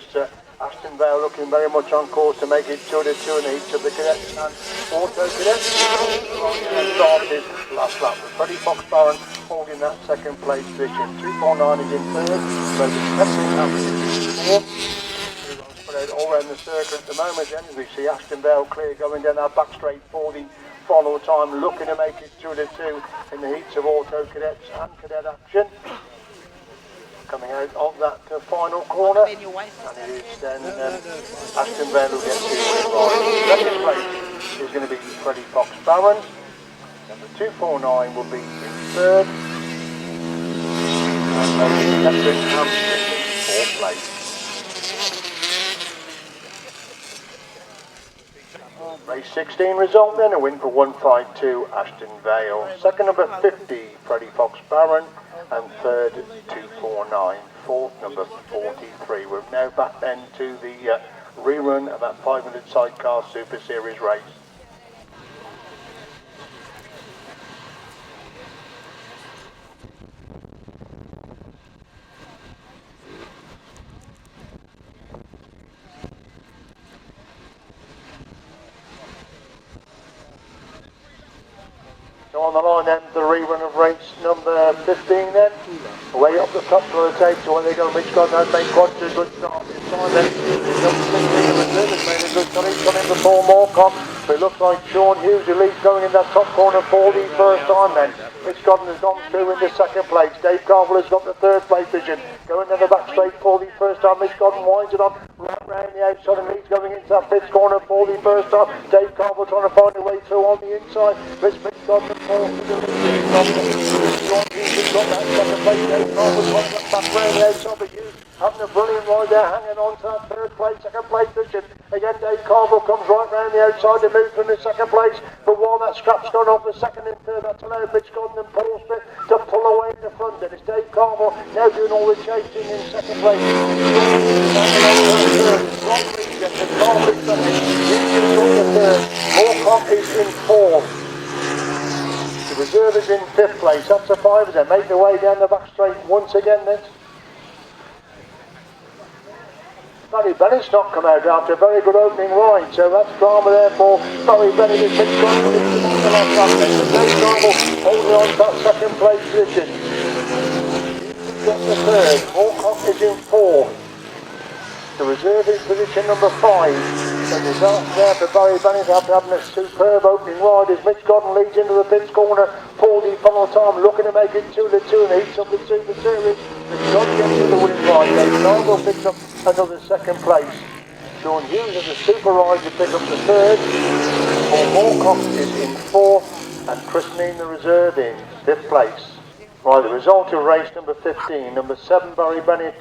Speaker 4: Aston Vale, looking very much on course to make it 2 to 2 in each of the cadets and Auto Cadets. Started last lap with Freddie Foxbound holding that second place position. 249 is in 3rd. Logan Ketteringham is in 4th. Spread out all around the circle at the moment. again as we see Aston Vale clear going down that back straight for the final time, looking to make it 2-2 in the heats of auto cadets and cadet action. Coming out of that final corner, and it is then Aston Vale who gets the right. Second place is going to be Freddie Fox Baron. Number 249 will be in third, and Catherine Hampton in fourth place. Race 16 result then, a win for 152 Aston Vale. Second number 50 Freddie Fox Baron, and third 249. Fourth number 43. We're now back then to the rerun of that 500 Sidecar Super Series race. So on the line then, the rerun of race number 15 then. Way up the top of the tape, so when they go, Mitch Godden has made quite a good start this time then. Number 16 of the third has made a good start. He's coming before Moorcock. But it looks like Sean Hughes, who leads going in that top corner for the first time then. Mitch Godden has gone through in the second place. Dave Carville has got the third place vision. Going down the back straight for the first time. Mitch Godden winds it on right round the outside and he's going into that fifth corner for the first time. Dave Carville trying to find a way through on the inside. Mitch Godden falls to the lead. Sean Hughes has got that second place. Dave Carville trying to back round the outside, but Hughes having a brilliant ride there, hanging on to that third place, second place vision. Again, Dave Carville comes right round the outside to move from the second place, but while that scrap's gone off the second and third, that's allowed Mitch Godden and Paul Smith to pull away in the front. And it's Dave Carville now doing all the chasing in second place. Moorcock is in fourth. The reserve is in fifth place. That's the five as they make their way down the back straight once again then. Barry Bennett's not come out after a very good opening ride, so that's drama there for Barry Bennett. Is Mitch Godden into the last lap. Dave Carville holding on to that second place position. Got the third. Moorcock is in fourth. The reserve is position number 5. And the result there for Barry Bennett after having a superb opening ride as Mitch Godden leads into the pits corner for the final time, looking to make it 2-2 in the heats of the Super Series. Mitch Godden gets to the winning ride. Dave Carville picks up another second place. Sean Hughes has a super ride to pick up the third. Paul Moorcock is in fourth, and Chris Mean, the reserve, in fifth place. Right, the result of race number 15. Number 7, Barry Bennett,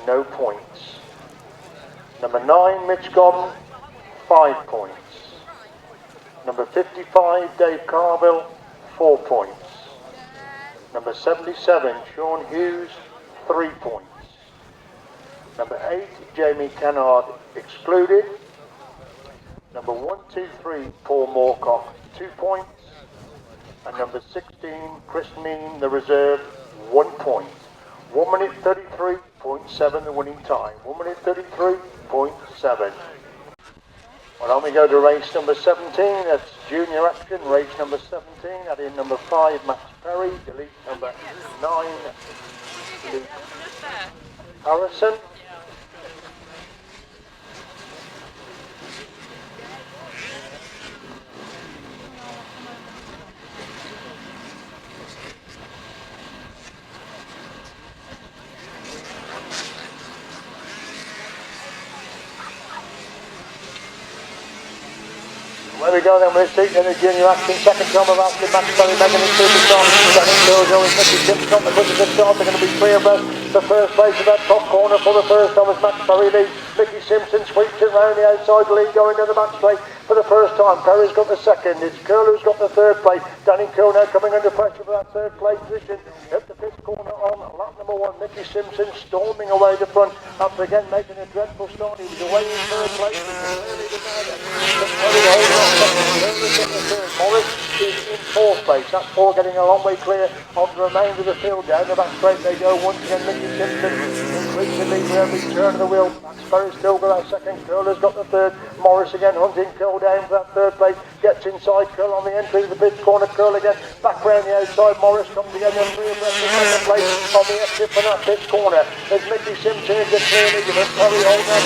Speaker 4: no points. Number 9, Mitch Godden, 5 points. Number 55, Dave Carville, 4 points. Number 77, Sean Hughes, 3 points. Number 8, Jamie Kennard, excluded. Number 1, 2, 3, Paul Moorcock, 2 points. And number 16, Chris Mean, the reserve, 1 point. 1 minute 33.7 the winning time. 1 minute 33.7. Well, on we go to race number 17. That's junior action. Race number 17. Add in number 5, Max Perry. Delete number 9, Luke Harrison. Where we go then with this seat in the junior action. Second time of asking Max Perry making it superstar. Second girl going Mickey Simpson on the quickest start. They're going to be 3 of us. The first place of that top corner for the first time as Max Perry leads. Mickey Simpson sweeps it round the outside lead going to the back straight for the first time. Perry's got the second. It's Curl who's got the third place. Danny Curl now coming under pressure for that third place position. At the fifth corner on lap number 1. Mickey Simpson storming away the front after again making a dreadful start. He was away in third place. Morris is in fourth place. That's 4 getting a long way clear of the remainder of the field. Down the back straight they go once again. Mickey Simpson increasingly with every turn of the wheel. Max Perry still got that second. Curl has got the third. Morris again hunting Curl down for that third place. Gets inside Curl on the entry of the pit corner. Curl again back round the outside. Morris comes again and 3 abreast the second place on the exit from that pit corner. There's Mickey Simpson in the clear lead. Perry holding that.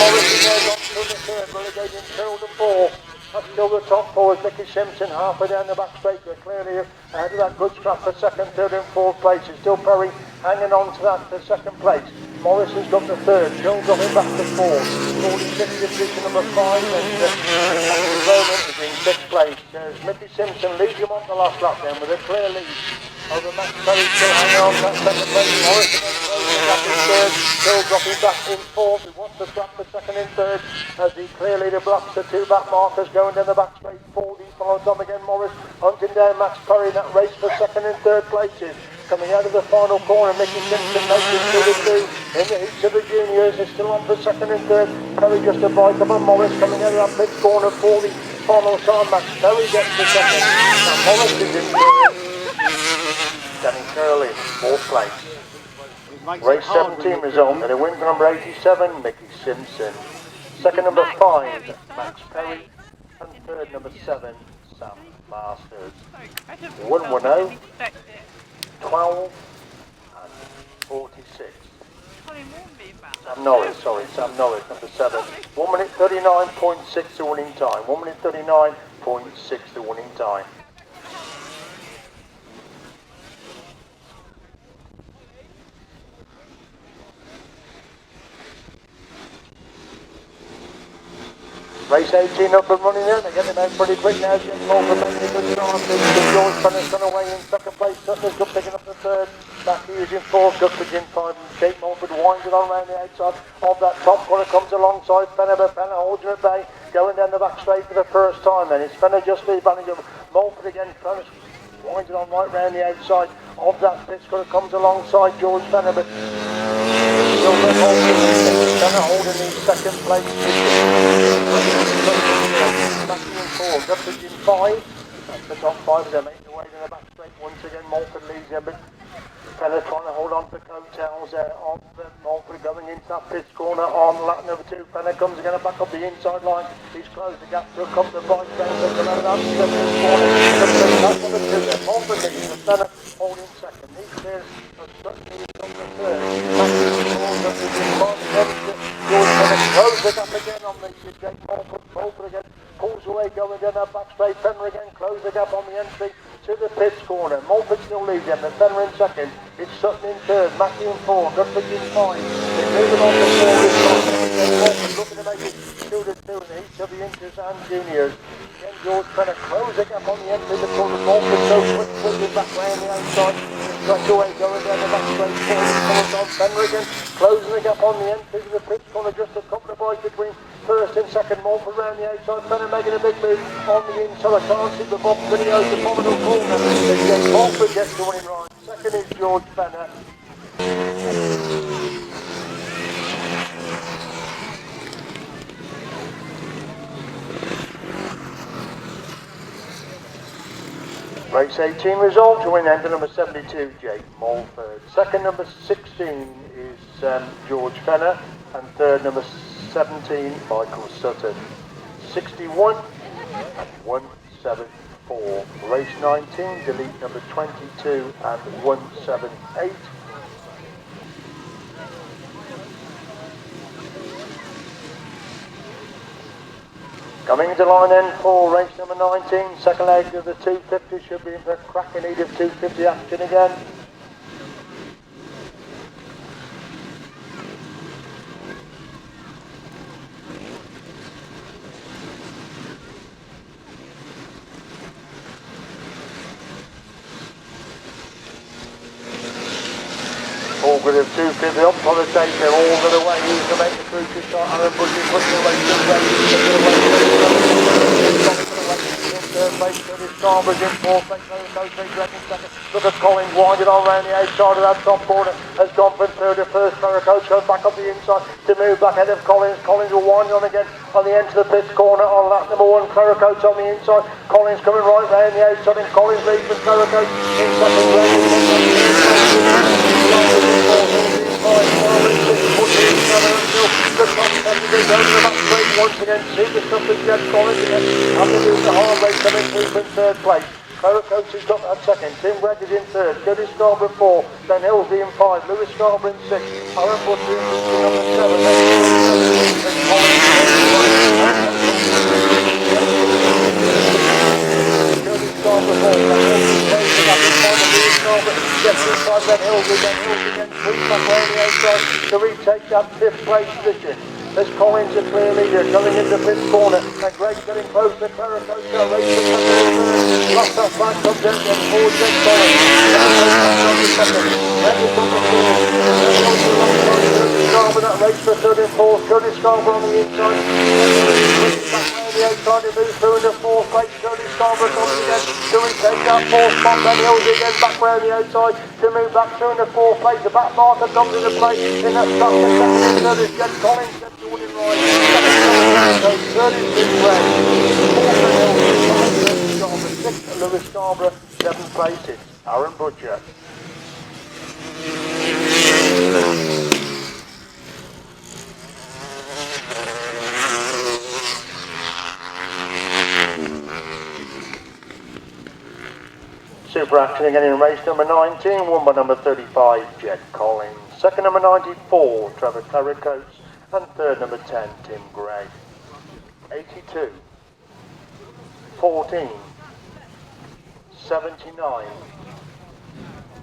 Speaker 4: Morris is now got to the third, relegating 2 and 4. Up till the top four is Mickey Simpson, halfway down the back straight. They're clearly ahead of that good scrap for second, third and fourth place. It's still Perry hanging on to that for second place. Morris has got the third, Phil dropping back to fourth. 46 in position number 5, and Roman is in sixth place. There's Mickey Simpson leads him on the last lap then with a clear lead. Over Max Perry still hanging on to that second place. Morris closing back in third, Phil dropping back in fourth. He wants to scrap for second and third as he clearly blocks the two back markers going down the back straight. 40 follows on again. Morris hunting down Max Perry in that race for second and third places. Coming out of the final corner, Mickey Simpson makes it 2 to 2 in the heats of the juniors. Is still on for second and third. Perry just a bike up on Morris coming out of that pit corner for the final time. Max Perry gets the second. And Morris is in third. Danny Curley in fourth place. Race 17 result, and a win for number 87, Mickey Simpson. Second, number 5, Max Perry. And third, number 7, Sam Masters. 110, 12, and 46. Sam Norris, number 7. 1 minute 39.6 the winning time. 1 minute 39.6 the winning time. Race 18 up and running in. They're getting out pretty quick now. Jake Mulford making a good start. George Fenland's gone away in second place. Sutton's good picking up the third. Back Hughes in fourth. Guthridge in 5. Jake Mulford winds it on around the outside of that top corner. Comes alongside Fenner, but Fenner holds him at bay. Going down the back straight for the first time then. It's Fenner just lead manager. Mulford again. Fenner winds it on right round the outside of that pit. Comes alongside George Fenner, but Fenner holding in second place. Matthew in 4, Guthridge in 5. That's the top 5 as they make their way to the back straight once again. Mulford leads them, but Fenner trying to hold on to coattails of Mulford going into that pit corner on lap number 2. Fenner comes again back up the inside line. He's closed the gap to a couple of bikes down to the left hand side this morning. That's number 2 there. Mulford leading the Fenner holding second. He's clear of Sutton on the third. George Fenner close the gap again on the Jake Mulford. Mulford again pulls away going down that back straight. Fenner again close the gap on the entry to the pits corner. Mulford still leads them, and Fenner in second. It's Sutton in third, Matthew in 4, Guthridge in 5. They're moving on to 4 this time. Mulford looking to make it 2 to 2 in the heats of the inters and juniors. Again, George Fenner close the gap on the entry to the corner. Mulford so quickly back round the outside. Stretch away going down the back straight. Follows on Fenner again, closing the gap on the entry to the pits corner. Just a couple of bikes between first and second. Mulford round the outside. Fenner making a big move on the inside. I can't see the box, but he owes the prominent corner. Jake Mulford gets the winning ride. Second is George Fenner. Race 18 result to win enter number 72, Jake Mulford. Second, number 16 is George Fenner, and third, number 17, Michael Sutton. 61 and 174. Race 19, delete number 22 and 178. Coming into line then for race number 19, second leg of the 250, should be in for cracking need of 250 action again. All good of 250 up on the tape, they're all got away. He's to make the crucial shot. Aaron Bush is pushing away to the race. Third place, Curtis Starbridge in fourth place. Look at Collins winding on around the outside of that top border. Has gone from third to first. Coach goes back up the inside to move back ahead of Collins. Collins will wind on again on the end of the pit corner on lap number 1. Coach on the inside. Collins coming right round the outside, and Collins leads from Coach in second place. Once again, see the stuff that Jed Collins again. Having to do the hard race coming through from third place. Coach has got that second. Tim Gregg is in third. Curtis Scarborough 4. Ben Hillsby in 5. Lewis Scarborough in 6. Aaron Butcher in number 7. the ball. Gets inside, then Hills again, sweeps up on the outside to retake that 5th place position. There's Collins, a clear leader, coming into 5th corner, and Greg's getting close to Claricosa, race for second. Lost that back, comes in, then forward Jake Collins. Then it's on the floor. Scarborough, that race for 3rd and 4th. Cody Scarborough on the inside. Back around the outside, he moves through into 4th place. Cody Scarborough comes again to retake that 4th spot. Then Hills again back around the outside to move back through into 4th place. The back marker comes into play in that start. The second and third is Jake Collins. Jordan Roy, 36 Red, 4th Hills, 6th Lewis Scarborough, 7th place is Aaron Butcher. Super action again in race number 19, won by number 35, Jed Collins. Second number 94, Trevor Claricoats. And third number 10, Tim Gregg. 82, 14, 79,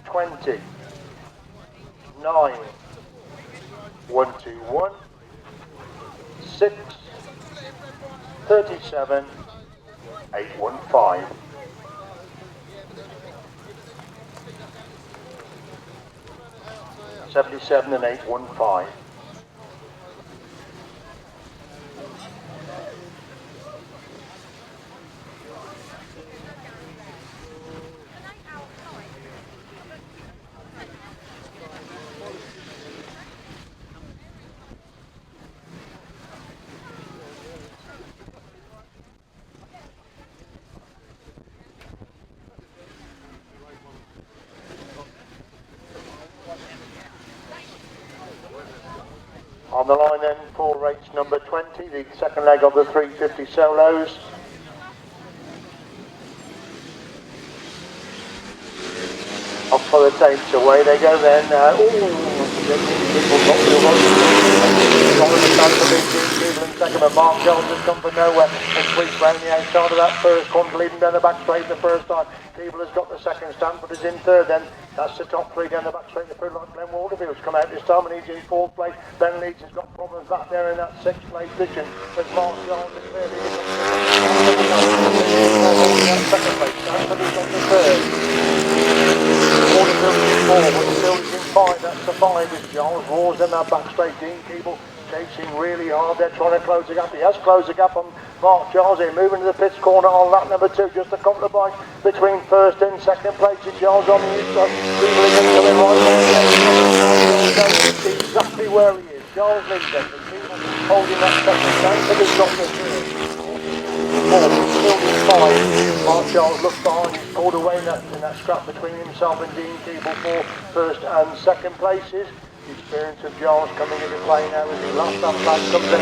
Speaker 4: 20, 9, 121, 6, 37, 815. 77 and 815. On the line then for race number 20, the second leg of the 350 solos. Up for the tapes, away they go then. Second, but Mark Jones has come from nowhere and sweeps round the outside of that first corner, leading down the back straight the first time. Keeble has got the second, Stanford is in third then. That's the top three down the back straight. The third line, Glenn Waterfield's come out this time and he's in 4th place. Ben Leeds has got problems back there in that 6th place position. But Mark Jones is clearly in second place. Stanford is on the third. Waterfield is in 4, Waterfield is in 5. That's the 5 is Giles Roars in that back straight. Dean Keeble chasing really hard. They're trying to close the gap. He has closed the gap on Mark Giles here, moving to the pits corner on lap number 2. Just a couple of bites between first and second place. Giles on the inside. Exactly where he is. Giles leads them. Holding that second down for the top of third. 5. Mark Giles looks behind. He's pulled away in that scrap between himself and Dean Keeble for first and second places. The experience of Giles coming into play now as he last up back comes in.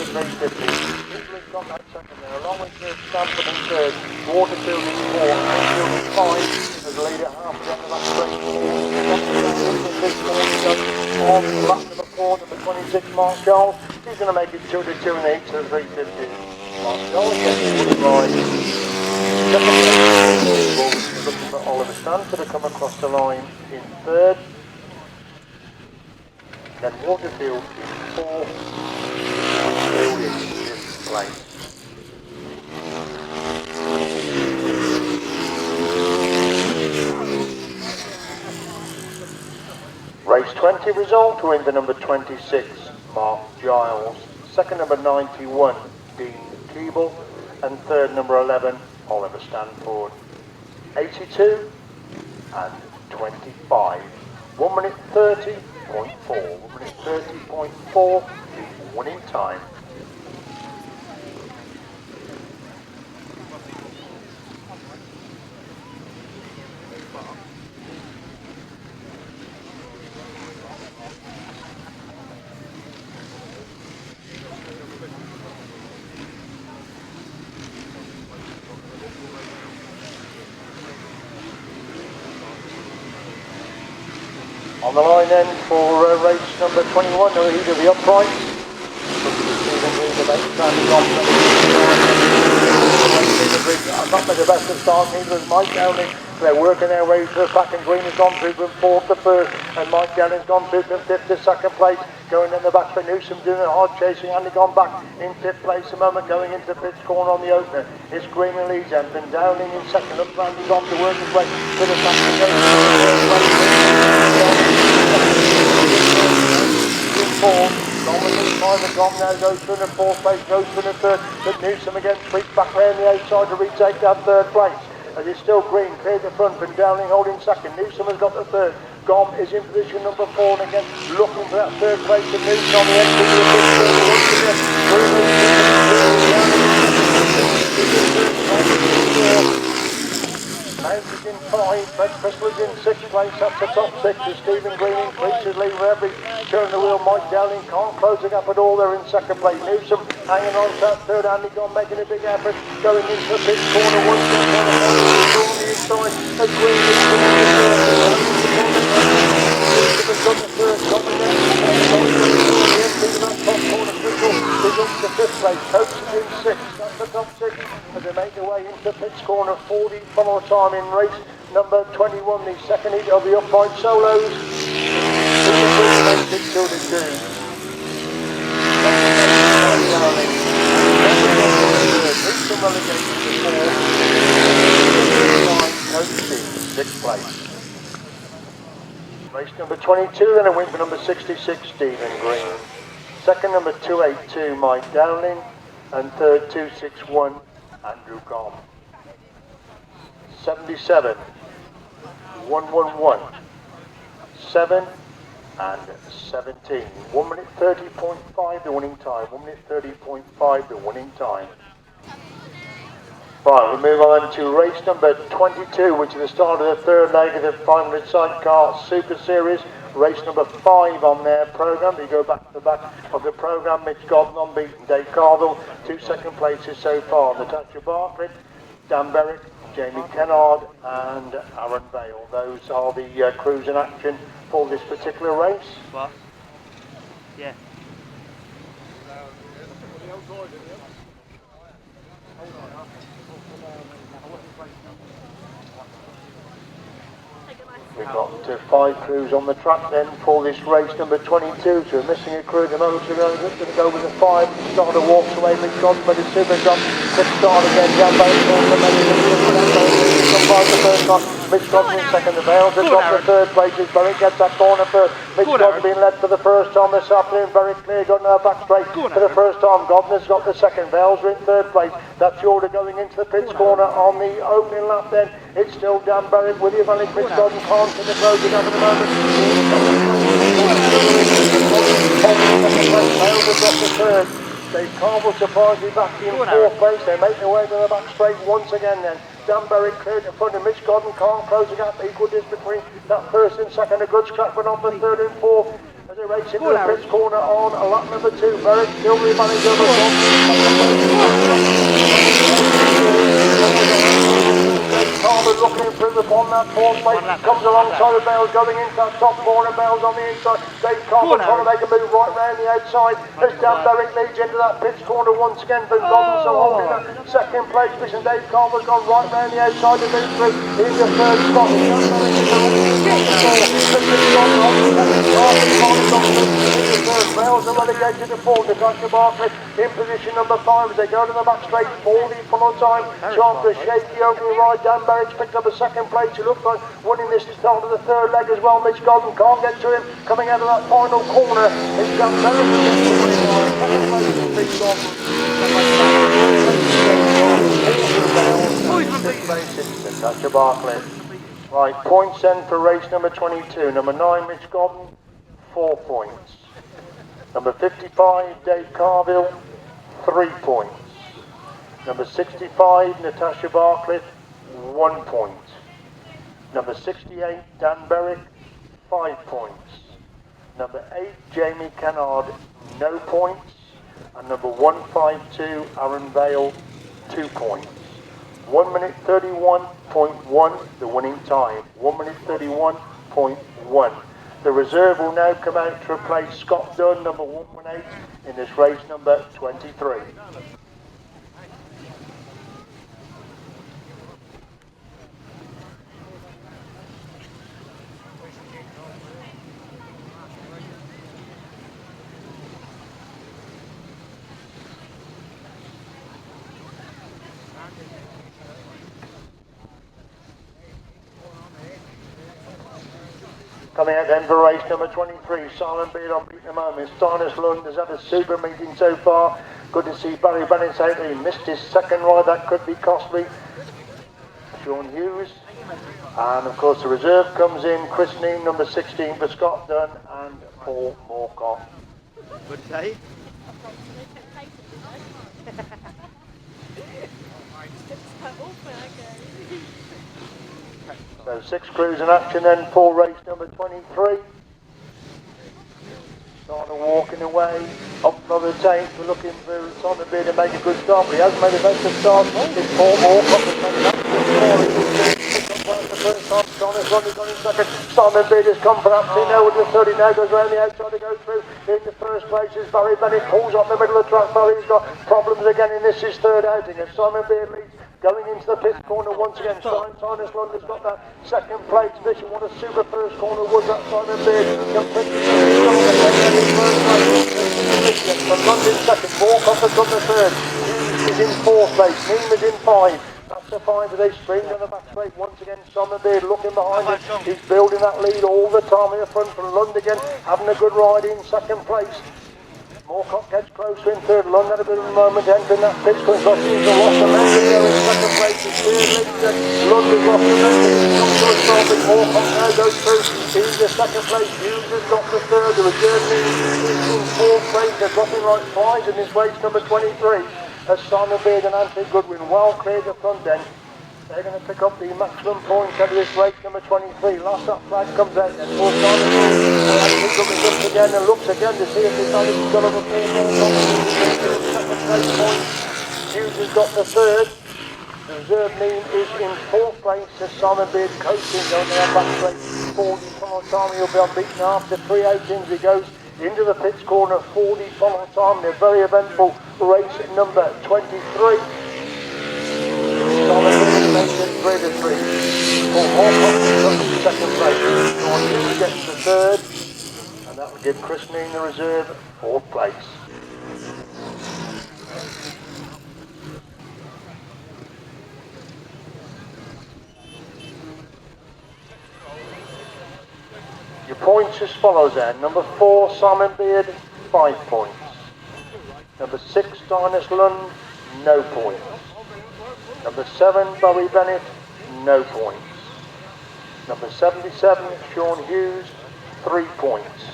Speaker 4: Keeble's got that second there, along with Stanford in third. Waterfield in 4, Waterfield in 5. As a leader half down the back straight. On lap number 4, number 26, Mark Giles. He's going to make it 2 to 2 and 8 to the 350. Mark Giles gets right. Looking for Oliver Stanford to come across the line in third. Then Waterfield in 4th. Waterfield in 5th place. Race 20 result, win the number 26, Mark Giles. Second number 91, Dean Keeble. And third number 11, Oliver Stanford. 82 and 25. 1 minute 30.4. 1 minute 30.4 is winning time. On the line then for race number 21, the heat of the uprights. best of start. Neither is Mike Dowling. They're working their way to the pack, and Green has gone through from 4th to 1st, and Mike Dowling's gone through from 5th to 2nd place. Going in the back for Newsom, doing a hard chasing, and he gone back in 5th place a moment, going into the pitch corner on the opener. It's Green and leads, and then Dowling in 2nd, up round, he's on to work his way to the back and goes Gone now goes through the 4th place, goes through the 3rd, but Newsom again sweeps back round the outside to retake that 3rd place. As it's still Green, clear the front, but Dowling holding 2nd. Newsom has got the 3rd. Gom is in position number 4, and again looking for that 3rd place, and Newsom on the end of the Mounted in 5, Fred Crystal is in 6th place, that's the top 6, as Stephen Green increases lead with every turn of the wheel. Mike Dowling can't close the gap at all, they're in 2nd place. Newsom hanging on to that 3rd, Andy Gom making a big effort, going into the pit corner, once again on the inside, as Green is in the 3rd, coming down, that top corner, Crystal is into 5th place, Coates is in 6th, that's the top 6, as they make their way into the pitch corner for the final time in race number 21, the second heat of the upright solos. Sixth place. Race number 22, then a win for number 66, Stephen Green. Second, number 282, Mike Dowling, and third, 261, Andrew Gom. 77, 111, 7 and 17. 1 minute 30.5 the winning time. 1 minute 30.5 the winning time. Right, we move on to race number 22, which is the start of the 3rd leg of the 500 Sidecar Super Series. Race number 5 on their programme. You go back to the back of the programme. Mitch Godden unbeaten, Dave Carville, 2 2nd places so far. Natasha Bartlett, Dan Berwick, Jamie Kennard and Aaron Vale. Those are the crews in action for this particular race.
Speaker 1: What? Yeah.
Speaker 4: We've got 5 crews on the track then for this race number 22. So we're missing a crew at the moment, so we're going to go with the 5. Starter walks away, Mitch Godden, but it's super jump. Quick start again, Jambo, Mitch Godden in 2nd, the Vales have got the 3rd places. Berwick gets that corner first. Mitch Godden being led for the first time this afternoon. Berwick clear, got now back straight for the first time. Godden has got the 2nd. Vales are in 3rd place. That's the order going into the pits corner on the opening lap then. It's still Dan Berwick with the advantage. Mitch Godden can't in the closing up at the moment. Vales have got the 3rd. Dave Carville surprisingly back in 4th place. They make their way to the back straight once again then. Dan Berwick cleared in front of Mitch Godden, can't close the gap, equal distance between that 1st and 2nd. A good scrap went on for 3rd and 4th as they race into the pitch corner on lap number 2. Berwick still remaining over the top. Carver looking improve upon that 4th place, comes alongside of Bales, going into that top corner. Bales on the inside. Dave Carver trying to make a move right round the outside as Dan Berwick leads into that pitch corner once again. But Godden so holding that 2nd place position. Dave Carver's gone right round the outside of move through into 3rd spot. Bales are relegated to 4th. Natasha Bartlett in position number 5 as they go to the back straight for the full time. Chance for a shaky opening ride. Dan Berwick's picked up a 2nd place. He looks like winning this start of the 3rd leg as well. Mitch Godden can't get to him. Coming out of that final corner is Dan Berwick. 2nd place is Mitch Godden. 6th place is Natasha Bartlett. Right, points then for race number 22. Number 9, Mitch Godden, 4 points. Number 55, Dave Carville, 3 points. Number 65, Natasha Bartlett, 1 point. Number 68, Dan Berwick, 5 points. Number 8, Jamie Kennard, no points. And number 152, Aaron Vale, 2 points. 1 minute 31.1, the winning time. 1 minute 31.1. The reserve will now come out to replace Scott Dunn, number 118, in this race number 23. Coming out then for race number 23, Simon Beard on beat the moment. Steinus Lund has had a super meeting so far. Good to see Barry Bennett out. He missed his second ride, that could be costly. Sean Hughes. And of course the reserve comes in, christening number 16 for Scott Dunn and Paul Moorcock.
Speaker 1: Good day.
Speaker 4: So 6 crews in action then for race number 23. Starting walking away up another tank. We're looking for Simon Beard to make a good start, but he hasn't made a better start. It's Paul Moorcock the first time. Steinus Lund has gone in second. Simon Beard has come for that 2-0 with the 30 now, goes around the outside to go through. In the first place is Barry Bennett, pulls up the middle of the track. Barry's got problems again in this his third outing, and Simon Beard leads. Going into the pit corner once again, Steinus Lund has got that second place position. What a super first corner was that Simon Beard. From London second, Moorcock has got the third. Hughes is in fourth place, Neem is in 5. That's the 5 as they spring on the back straight once again. Simon Beard looking behind him. He's building that lead all the time in the front from Lund again, having a good ride in second place. Moorcock gets closer in third. Lund had a bit of a moment entering that pit because he's lost the momentum there in second place. He's clear lead. Lund has lost the momentum. He's not so strong, but Moorcock now goes through. He's the second place. Hughes has got the third. The reserve lead is in fourth place. They're dropping like flies in this race number 23. As Simon Beard and Anthony Goodwin well cleared the front end. They're going to pick up the maximum points out of this race number 23. Last that flag comes out then. For Simon Beard, Anthony Goodwin looks again and looks again to see if he's got over 4 more. Second place point. Hughes has got the third. The reserve Neem is in fourth place as Simon Beard coasting going down back straight 40 follow time. He'll be unbeaten after 3 outings. He goes into the pits corner 40 follow time in a very eventful race number 23. Simon Beard makes it 3-3. Paul Moorcock comes in second place. Sean Hughes gets the third, and that will give christening the reserve fourth place. Your points as follows then. Number 4, Simon Beard, 5 points. Number 6, Steinus Lund, no points. Number 7, Barry Bennett, no points. Number 77, Sean Hughes, 3 points.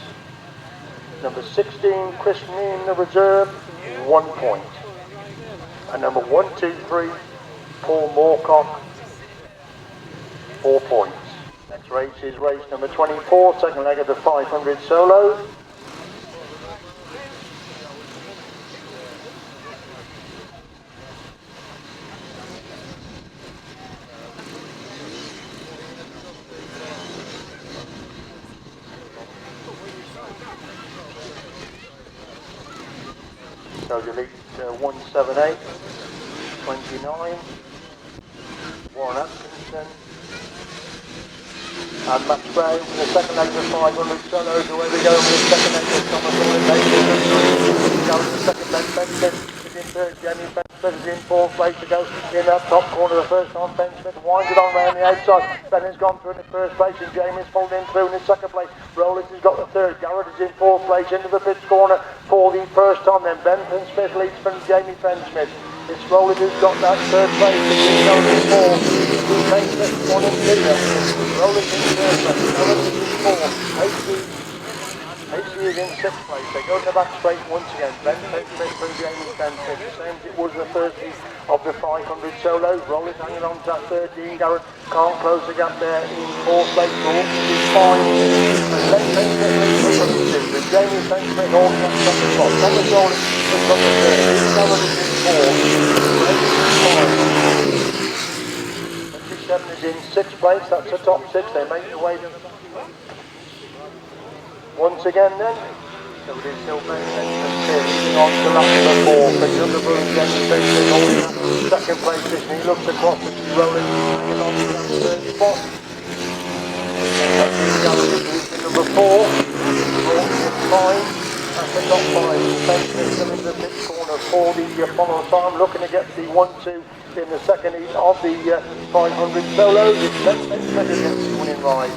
Speaker 4: Number 16, Chris Neem, the reserve, 1 point. And number 1, 2, 3, Paul Moorcock, 4 points. Next race is race number 24, second leg of the 500 solos. So delete 178, 29, Warren Atkinson, and Max Gray with the second leg of 500 solos. Away we go with the second leg of Thomas Going to the second leg, Ben Smith is in third, Jamie Ben Smith is in fourth place to go in that top corner. The first time Ben Smith winds it on round the outside. Ben has gone through in the first place and Jamie's pulled in through in the second place. Rollins has got the third. Garrett is in fourth place into the pits corner for the first time. Then Benton Smith leads from Jamie Ben Smith. It's Rollins who's got that third place. He's going in fourth. Ben Smith 1 and 2. Rollins in third place. Rollins is in fourth. AC is in 6th place. They go to the back straight once again. Ben Smith from Jamie Ben Smith. The same as it was the first of the 500 solos. Rollins hanging on to that 13. Garrett can't close the gap there in 4th place. Hawkins is 5. And Ben Smith leads from 2. And Jamie Ben Smith holding that second spot. Thomas Rollins has got the 3rd. Garrett is in 4th. 27 is in 6th place. That's the top 6. They make their way to once again then, so it is still Ben Smith on to lap number 4, picks up the broom again, Smith holding that second place position. He looks across and he's rolling, hanging on to that third spot. Number 4, holding it 5, that's the top 5. Ben Smith coming to the pit corner for the follow time, looking to get the 1-2 in the second heat of the 500 solos. It's Ben Smith against the winning ride.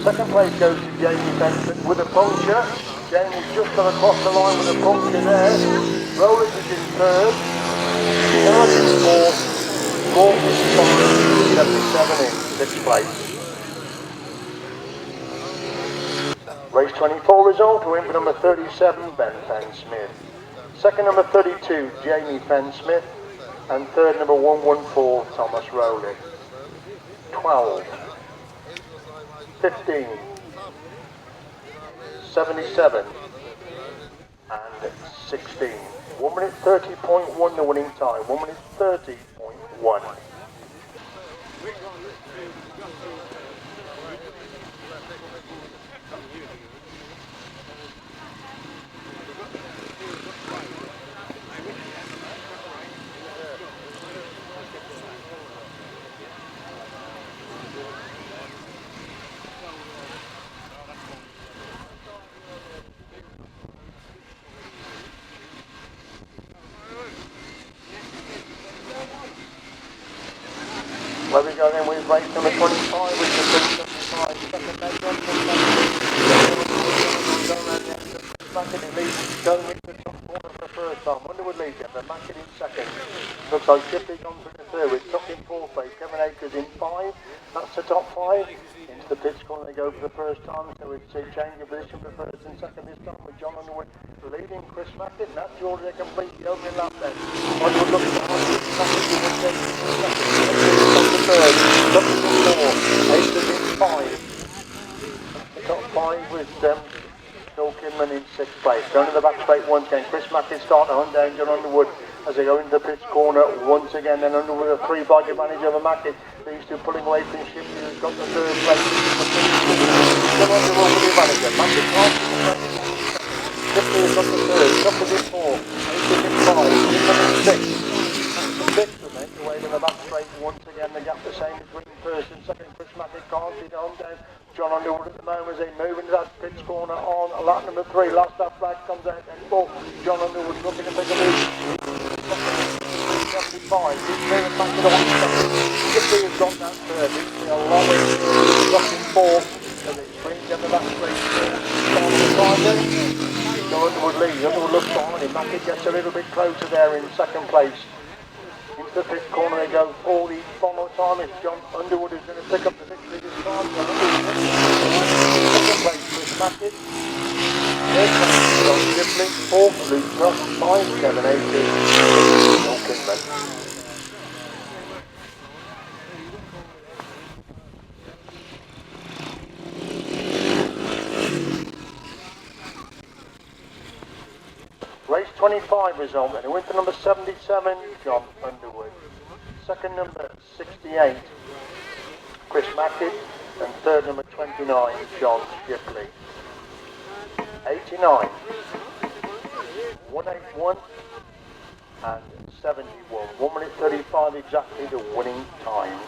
Speaker 4: Second place goes to Jamie Benson with a puncture. Jamie's just got across the line with a puncture there. Rowlett is in third. Garrett in fourth. Gordon is 5, 77 in sixth place. Race 24 result, to win for number 37, Ben Fenn-Smith. Second, number 32, Jamie Fenn-Smith. And third, number 114, Thomas Rowlett. 12, 15, 77, and 16. 1 minute 30.1 the winning time. 1 minute 30.1. Where we go then with race number 25, which is 75. Second leg on Mackin leads, going into the top corner for the first time. Underwood leads him, but Mackin in second. Looks like Shipley gone for the third, with Tuck in fourth place. Kevin Akers in 5. That's the top 5. Into the pitch corner they go for the first time, so we see change of position for first and second this time with John Underwood leading Chris Mackin. That's Georgia completely over in lap then. Underwood looking behind Chris Mackin with the third. Tuck in 4. Akers in 5. The top 5 with Phil Kinman in 6th place. Going to the back straight once again. Chris Mackin starting to hunt down John Underwood as they go into the pitch corner once again. Then Underwood a 3-bike advantage over Mackin. These two pulling away from Shipley, who's got the third place. John Underwood with the advantage. Mackin can't. Shipley has got the third. Tuck is in 4. Akers in 5. Kinman in 6. That's the 6th. And then away to the back straight once again. The gap the same between first and second. Chris Mackin can't see the hunt down John Underwood at the moment as they move into that pitch corner on lap number 3. Last lap flag comes out and 4. John Underwood looking to pick a lead. 75. He's clearing Mackin on second. Shipley has got that third. He's been a long way in 4th. So they swing down the back straight. Start the time then. John Underwood leads. Underwood looks behind him. Mackin gets a little bit closer there in second place. Into the pit corner they go for the final time. It's John Underwood who's going to pick up the victory this time. Second place Chris Mackin. Third place John Shipley. 4th Luke Russ. 5, Kevin Akers. Phil Kinman. Race 25 result then. Win for number 77, John Underwood. Second number 68, Chris Mackin. And third number 29, John Shipley. 89, 181 and 71. 1 minute 35 exactly the winning time.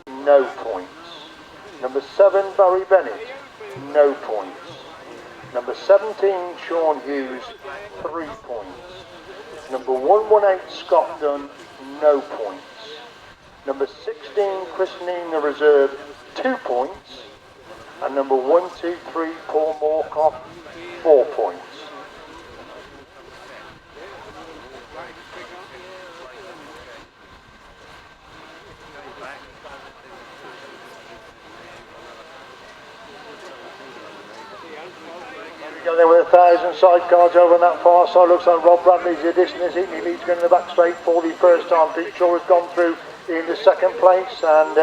Speaker 4: No points. Number 7, Barry Bennett. No points. Number 17, Sean Hughes, 3 points. Number 118, Scott Dunn, no points. Number 16, Chris Neen, the reserve, 2 points. And number 123, Paul Moorcock, 4 points. Go then with 1,000 sidecars over on that far side. Looks like Rob Bradley's the addition this evening. He leads going in the back straight for the first time. Pete Shaw has gone through in the second place, and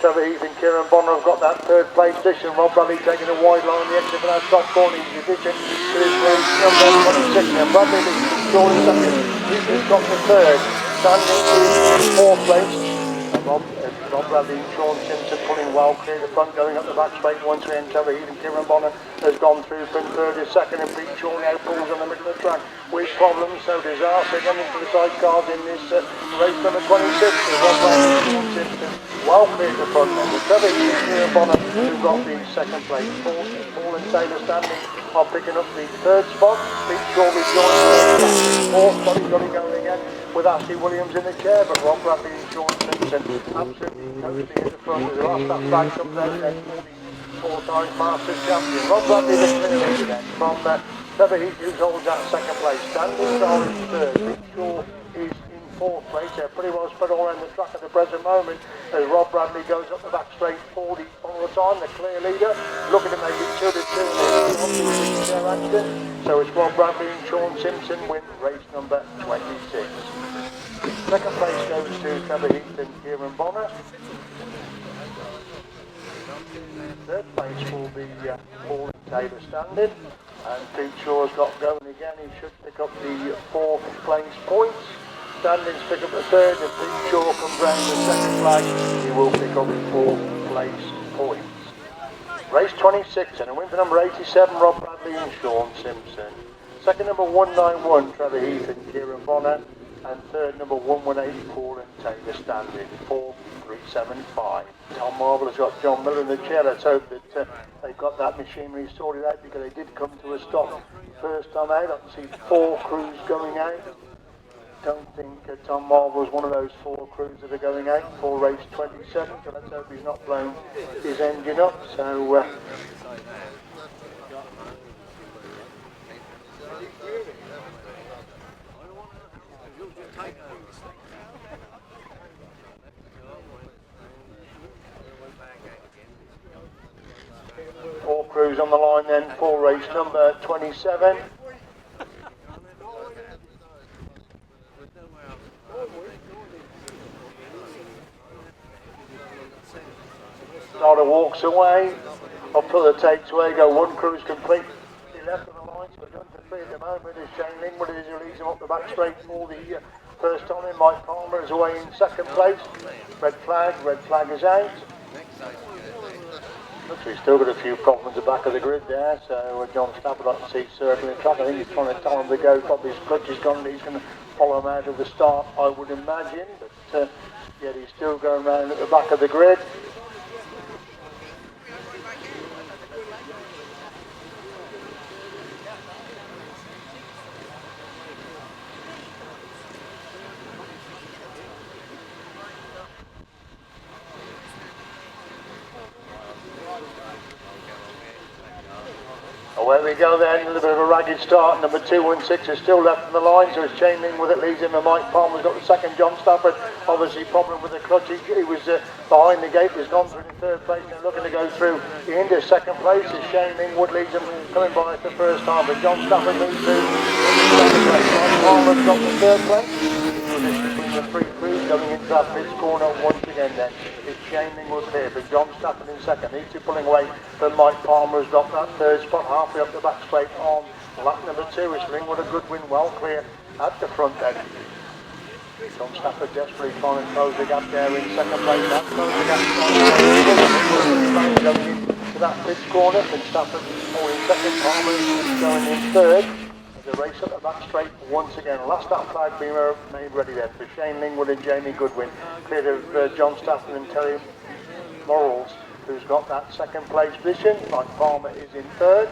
Speaker 4: Trevor Heath and Kieran Bonner have got that third place position. Rob Bradley taking a wide line on the exit for that top corner. He's the addition to his race number 26. And Bradley leads Shaw in second. Heath has got the third. Standing in 4th place. Rob Bradley and Sean Simpson pulling well clear the front, going up the back straight once again. Trevor Heath and Kieran Bonner has gone through from third to second, and Pete Shaw now pulls on the middle of the track with problems. So disaster coming to the sidecars in this race number 26. Rob Bradley and Sean Simpson well clear the front end. With Trevor Heath and Kieran Bonner who've got the second place. Paul and Taylor standing are picking up the third spot. Pete Shaw rejoins 4th spot. He's got it going again with Ashley Williams in the chair, but Rob Bradley and Sean Simpson absolutely totally in the front. As the last lap flag comes out then for the four-time Masters champion. Rob Bradley, the clear leader then, from Trevor Heath, who holds that second place. Standings are in third. Big Shaw is in fourth place. They're pretty well spread all around the track at the present moment as Rob Bradley goes up the back straight for the final time. The clear leader looking to make it 2-2 in their action. So it's Rob Bradley and Sean Simpson win race number 26. Second place goes to Trevor Heath and Kieran Bonner. Third place will be Paul and Taylor standing. And Pete Shaw's got going again. He should pick up the fourth place points. Standings pick up the third. If Pete Shaw comes round the second flag, he will pick up fourth place points. Race 26 and a win for number 87, Rob Bradley and Sean Simpson. Second number 191, Trevor Heath and Kieran Bonner. And third number 118, Paul and Taylor standing. 4-3-7-5. Tom Marvel has got John Miller in the chair. Let's hope that they've got that machinery sorted out, because they did come to a stop first time out. I can see 4 crews going out. Don't think Tom Marvel is one of those 4 crews that are going out for race 27, so let's hope he's not blown his engine up. So four crews on the line then for race number 27. Starter walks away, up to the takes-away, go 1 crew's complete. He left on the line, so we're done to 3 at the moment as Shane Lingwood is releasing him up the back straight for the first time in. Mike Palmer is away in second place. Red flag is out. Looks like he's still got a few problems at the back of the grid there, so John Stafford I can see circling the track. I think he's trying to tell him to go, probably his clutch is gone, he's going to follow him out of the start, I would imagine, but yet he's still going around at the back of the grid. Away we go then, a little bit of a ragged start. Number 216 is still left in the line, so it's Shane Lingwood that leads him, and Mike Palmer's got the second. John Stafford, obviously problem with the clutch. He was behind the gate, has gone through in third place, and looking to go through into second place as Shane Lingwood leads him, coming by for the first time, but John Stafford moves through second place. Mike Palmer's got the third place. Between the 3 crews going into that pit corner once again then. It's Shane Lingwood here, but John Stafford in second. These 2 pulling away, but Mike Palmer has got that third spot halfway up the back straight on lap number 2. It's Lingwood a good win, well clear at the front end. John Stafford desperately trying to close the gap there in second place. That close the gap going into that pit corner, and Stafford in second, Palmer going in third. The race up the back straight once again. Last lap flag being made ready then for Shane Lingwood and Jamie Goodwin. Clear of John Stafford and Terry Morrells, who's got that second place position. Mike Palmer is in third.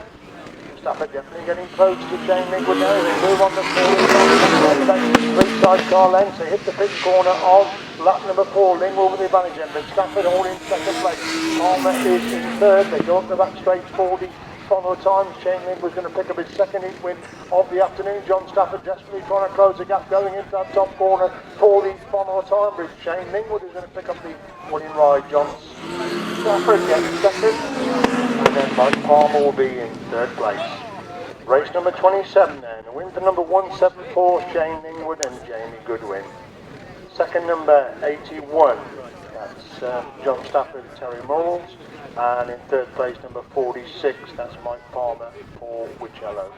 Speaker 4: Stafford definitely getting close to Shane Lingwood now. They move on the fourth. 3 sidecar lengths. They hit the pit corner on lap number 4. Lingwood with the advantage then, but Stafford all in second place. Palmer is in third. They go up the back straight 40. Final times, Shane Lingwood's going to pick up his second heat win of the afternoon. John Stafford desperately trying to close the gap going into that top corner for the final time, but Shane Lingwood is going to pick up the winning ride. John Stafford gets second, and then Mike Palmer will be in third place. Race number 27 then, a win for number 174, Shane Lingwood and Jamie Goodwin. Second number 81, that's John Stafford and Terry Morrells. And in third place, number 46, that's Mike Palmer for Wicello.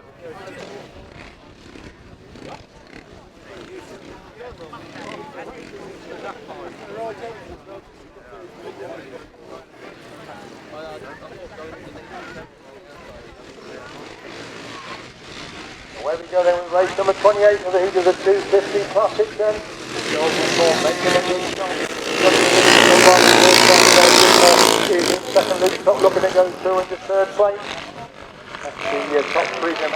Speaker 4: Away we go then with race number 28 for the heat of the 250 Classic then. Is in second loop, not looking to go through into third place. That's the top 3 then.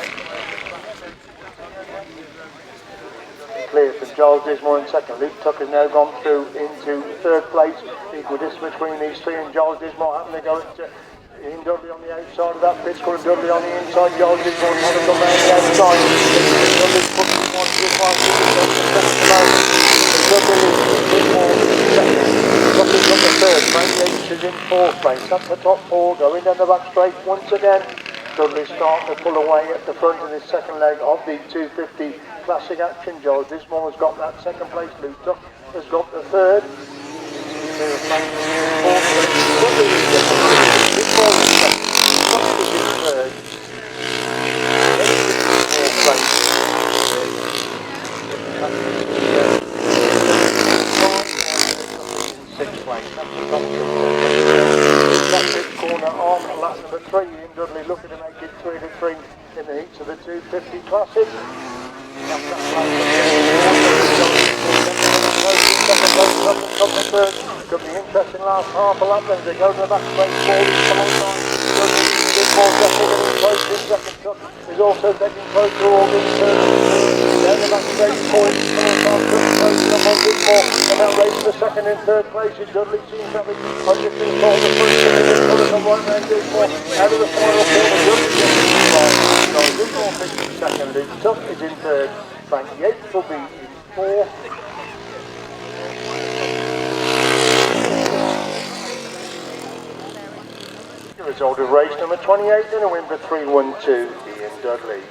Speaker 4: Clear from Giles Dismore in second. Luke Tucker's now gone through into third place. Equal distance between these 3, and Giles Dismore having to go Ian Dudley on the outside of that pitch, and Dudley on the inside. Giles Dismore trying to come around the outside. Dudley's pushing one to the far to the Dudley Dudley's on the third. Frank Yates is in fourth place. That's the top four going down the back straight once again. Dudley starting to pull away at the front in his second leg of the 250 classic action. Giles Dismore has got that second place. Luke Duck has got the third. Corner on lap number 3. Ian Dudley looking to make it 3 to 3 in the heats of the 250 classic. Could be interesting last half a lap then as they go to the back straight forward. Is also taking close to all these down the back straight forward. And that race for second and third place is Dudley seems to have it. I just think all the first thing is going to come right round Dismore out of the final corner. Dismore picks in second. Luke Tuck is in third. Frank Yates will be in fourth. The result of race number 28 and a win for 3-1-2, Ian Dudley.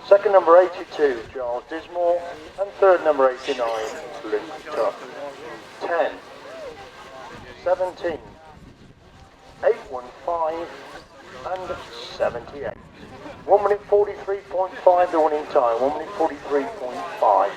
Speaker 4: Second number 82, Giles Dismore, and third number 89, Luke Tuck. 10, 17, 815, and 78. 1 minute 43.5 the winning time, 1 minute 43.5.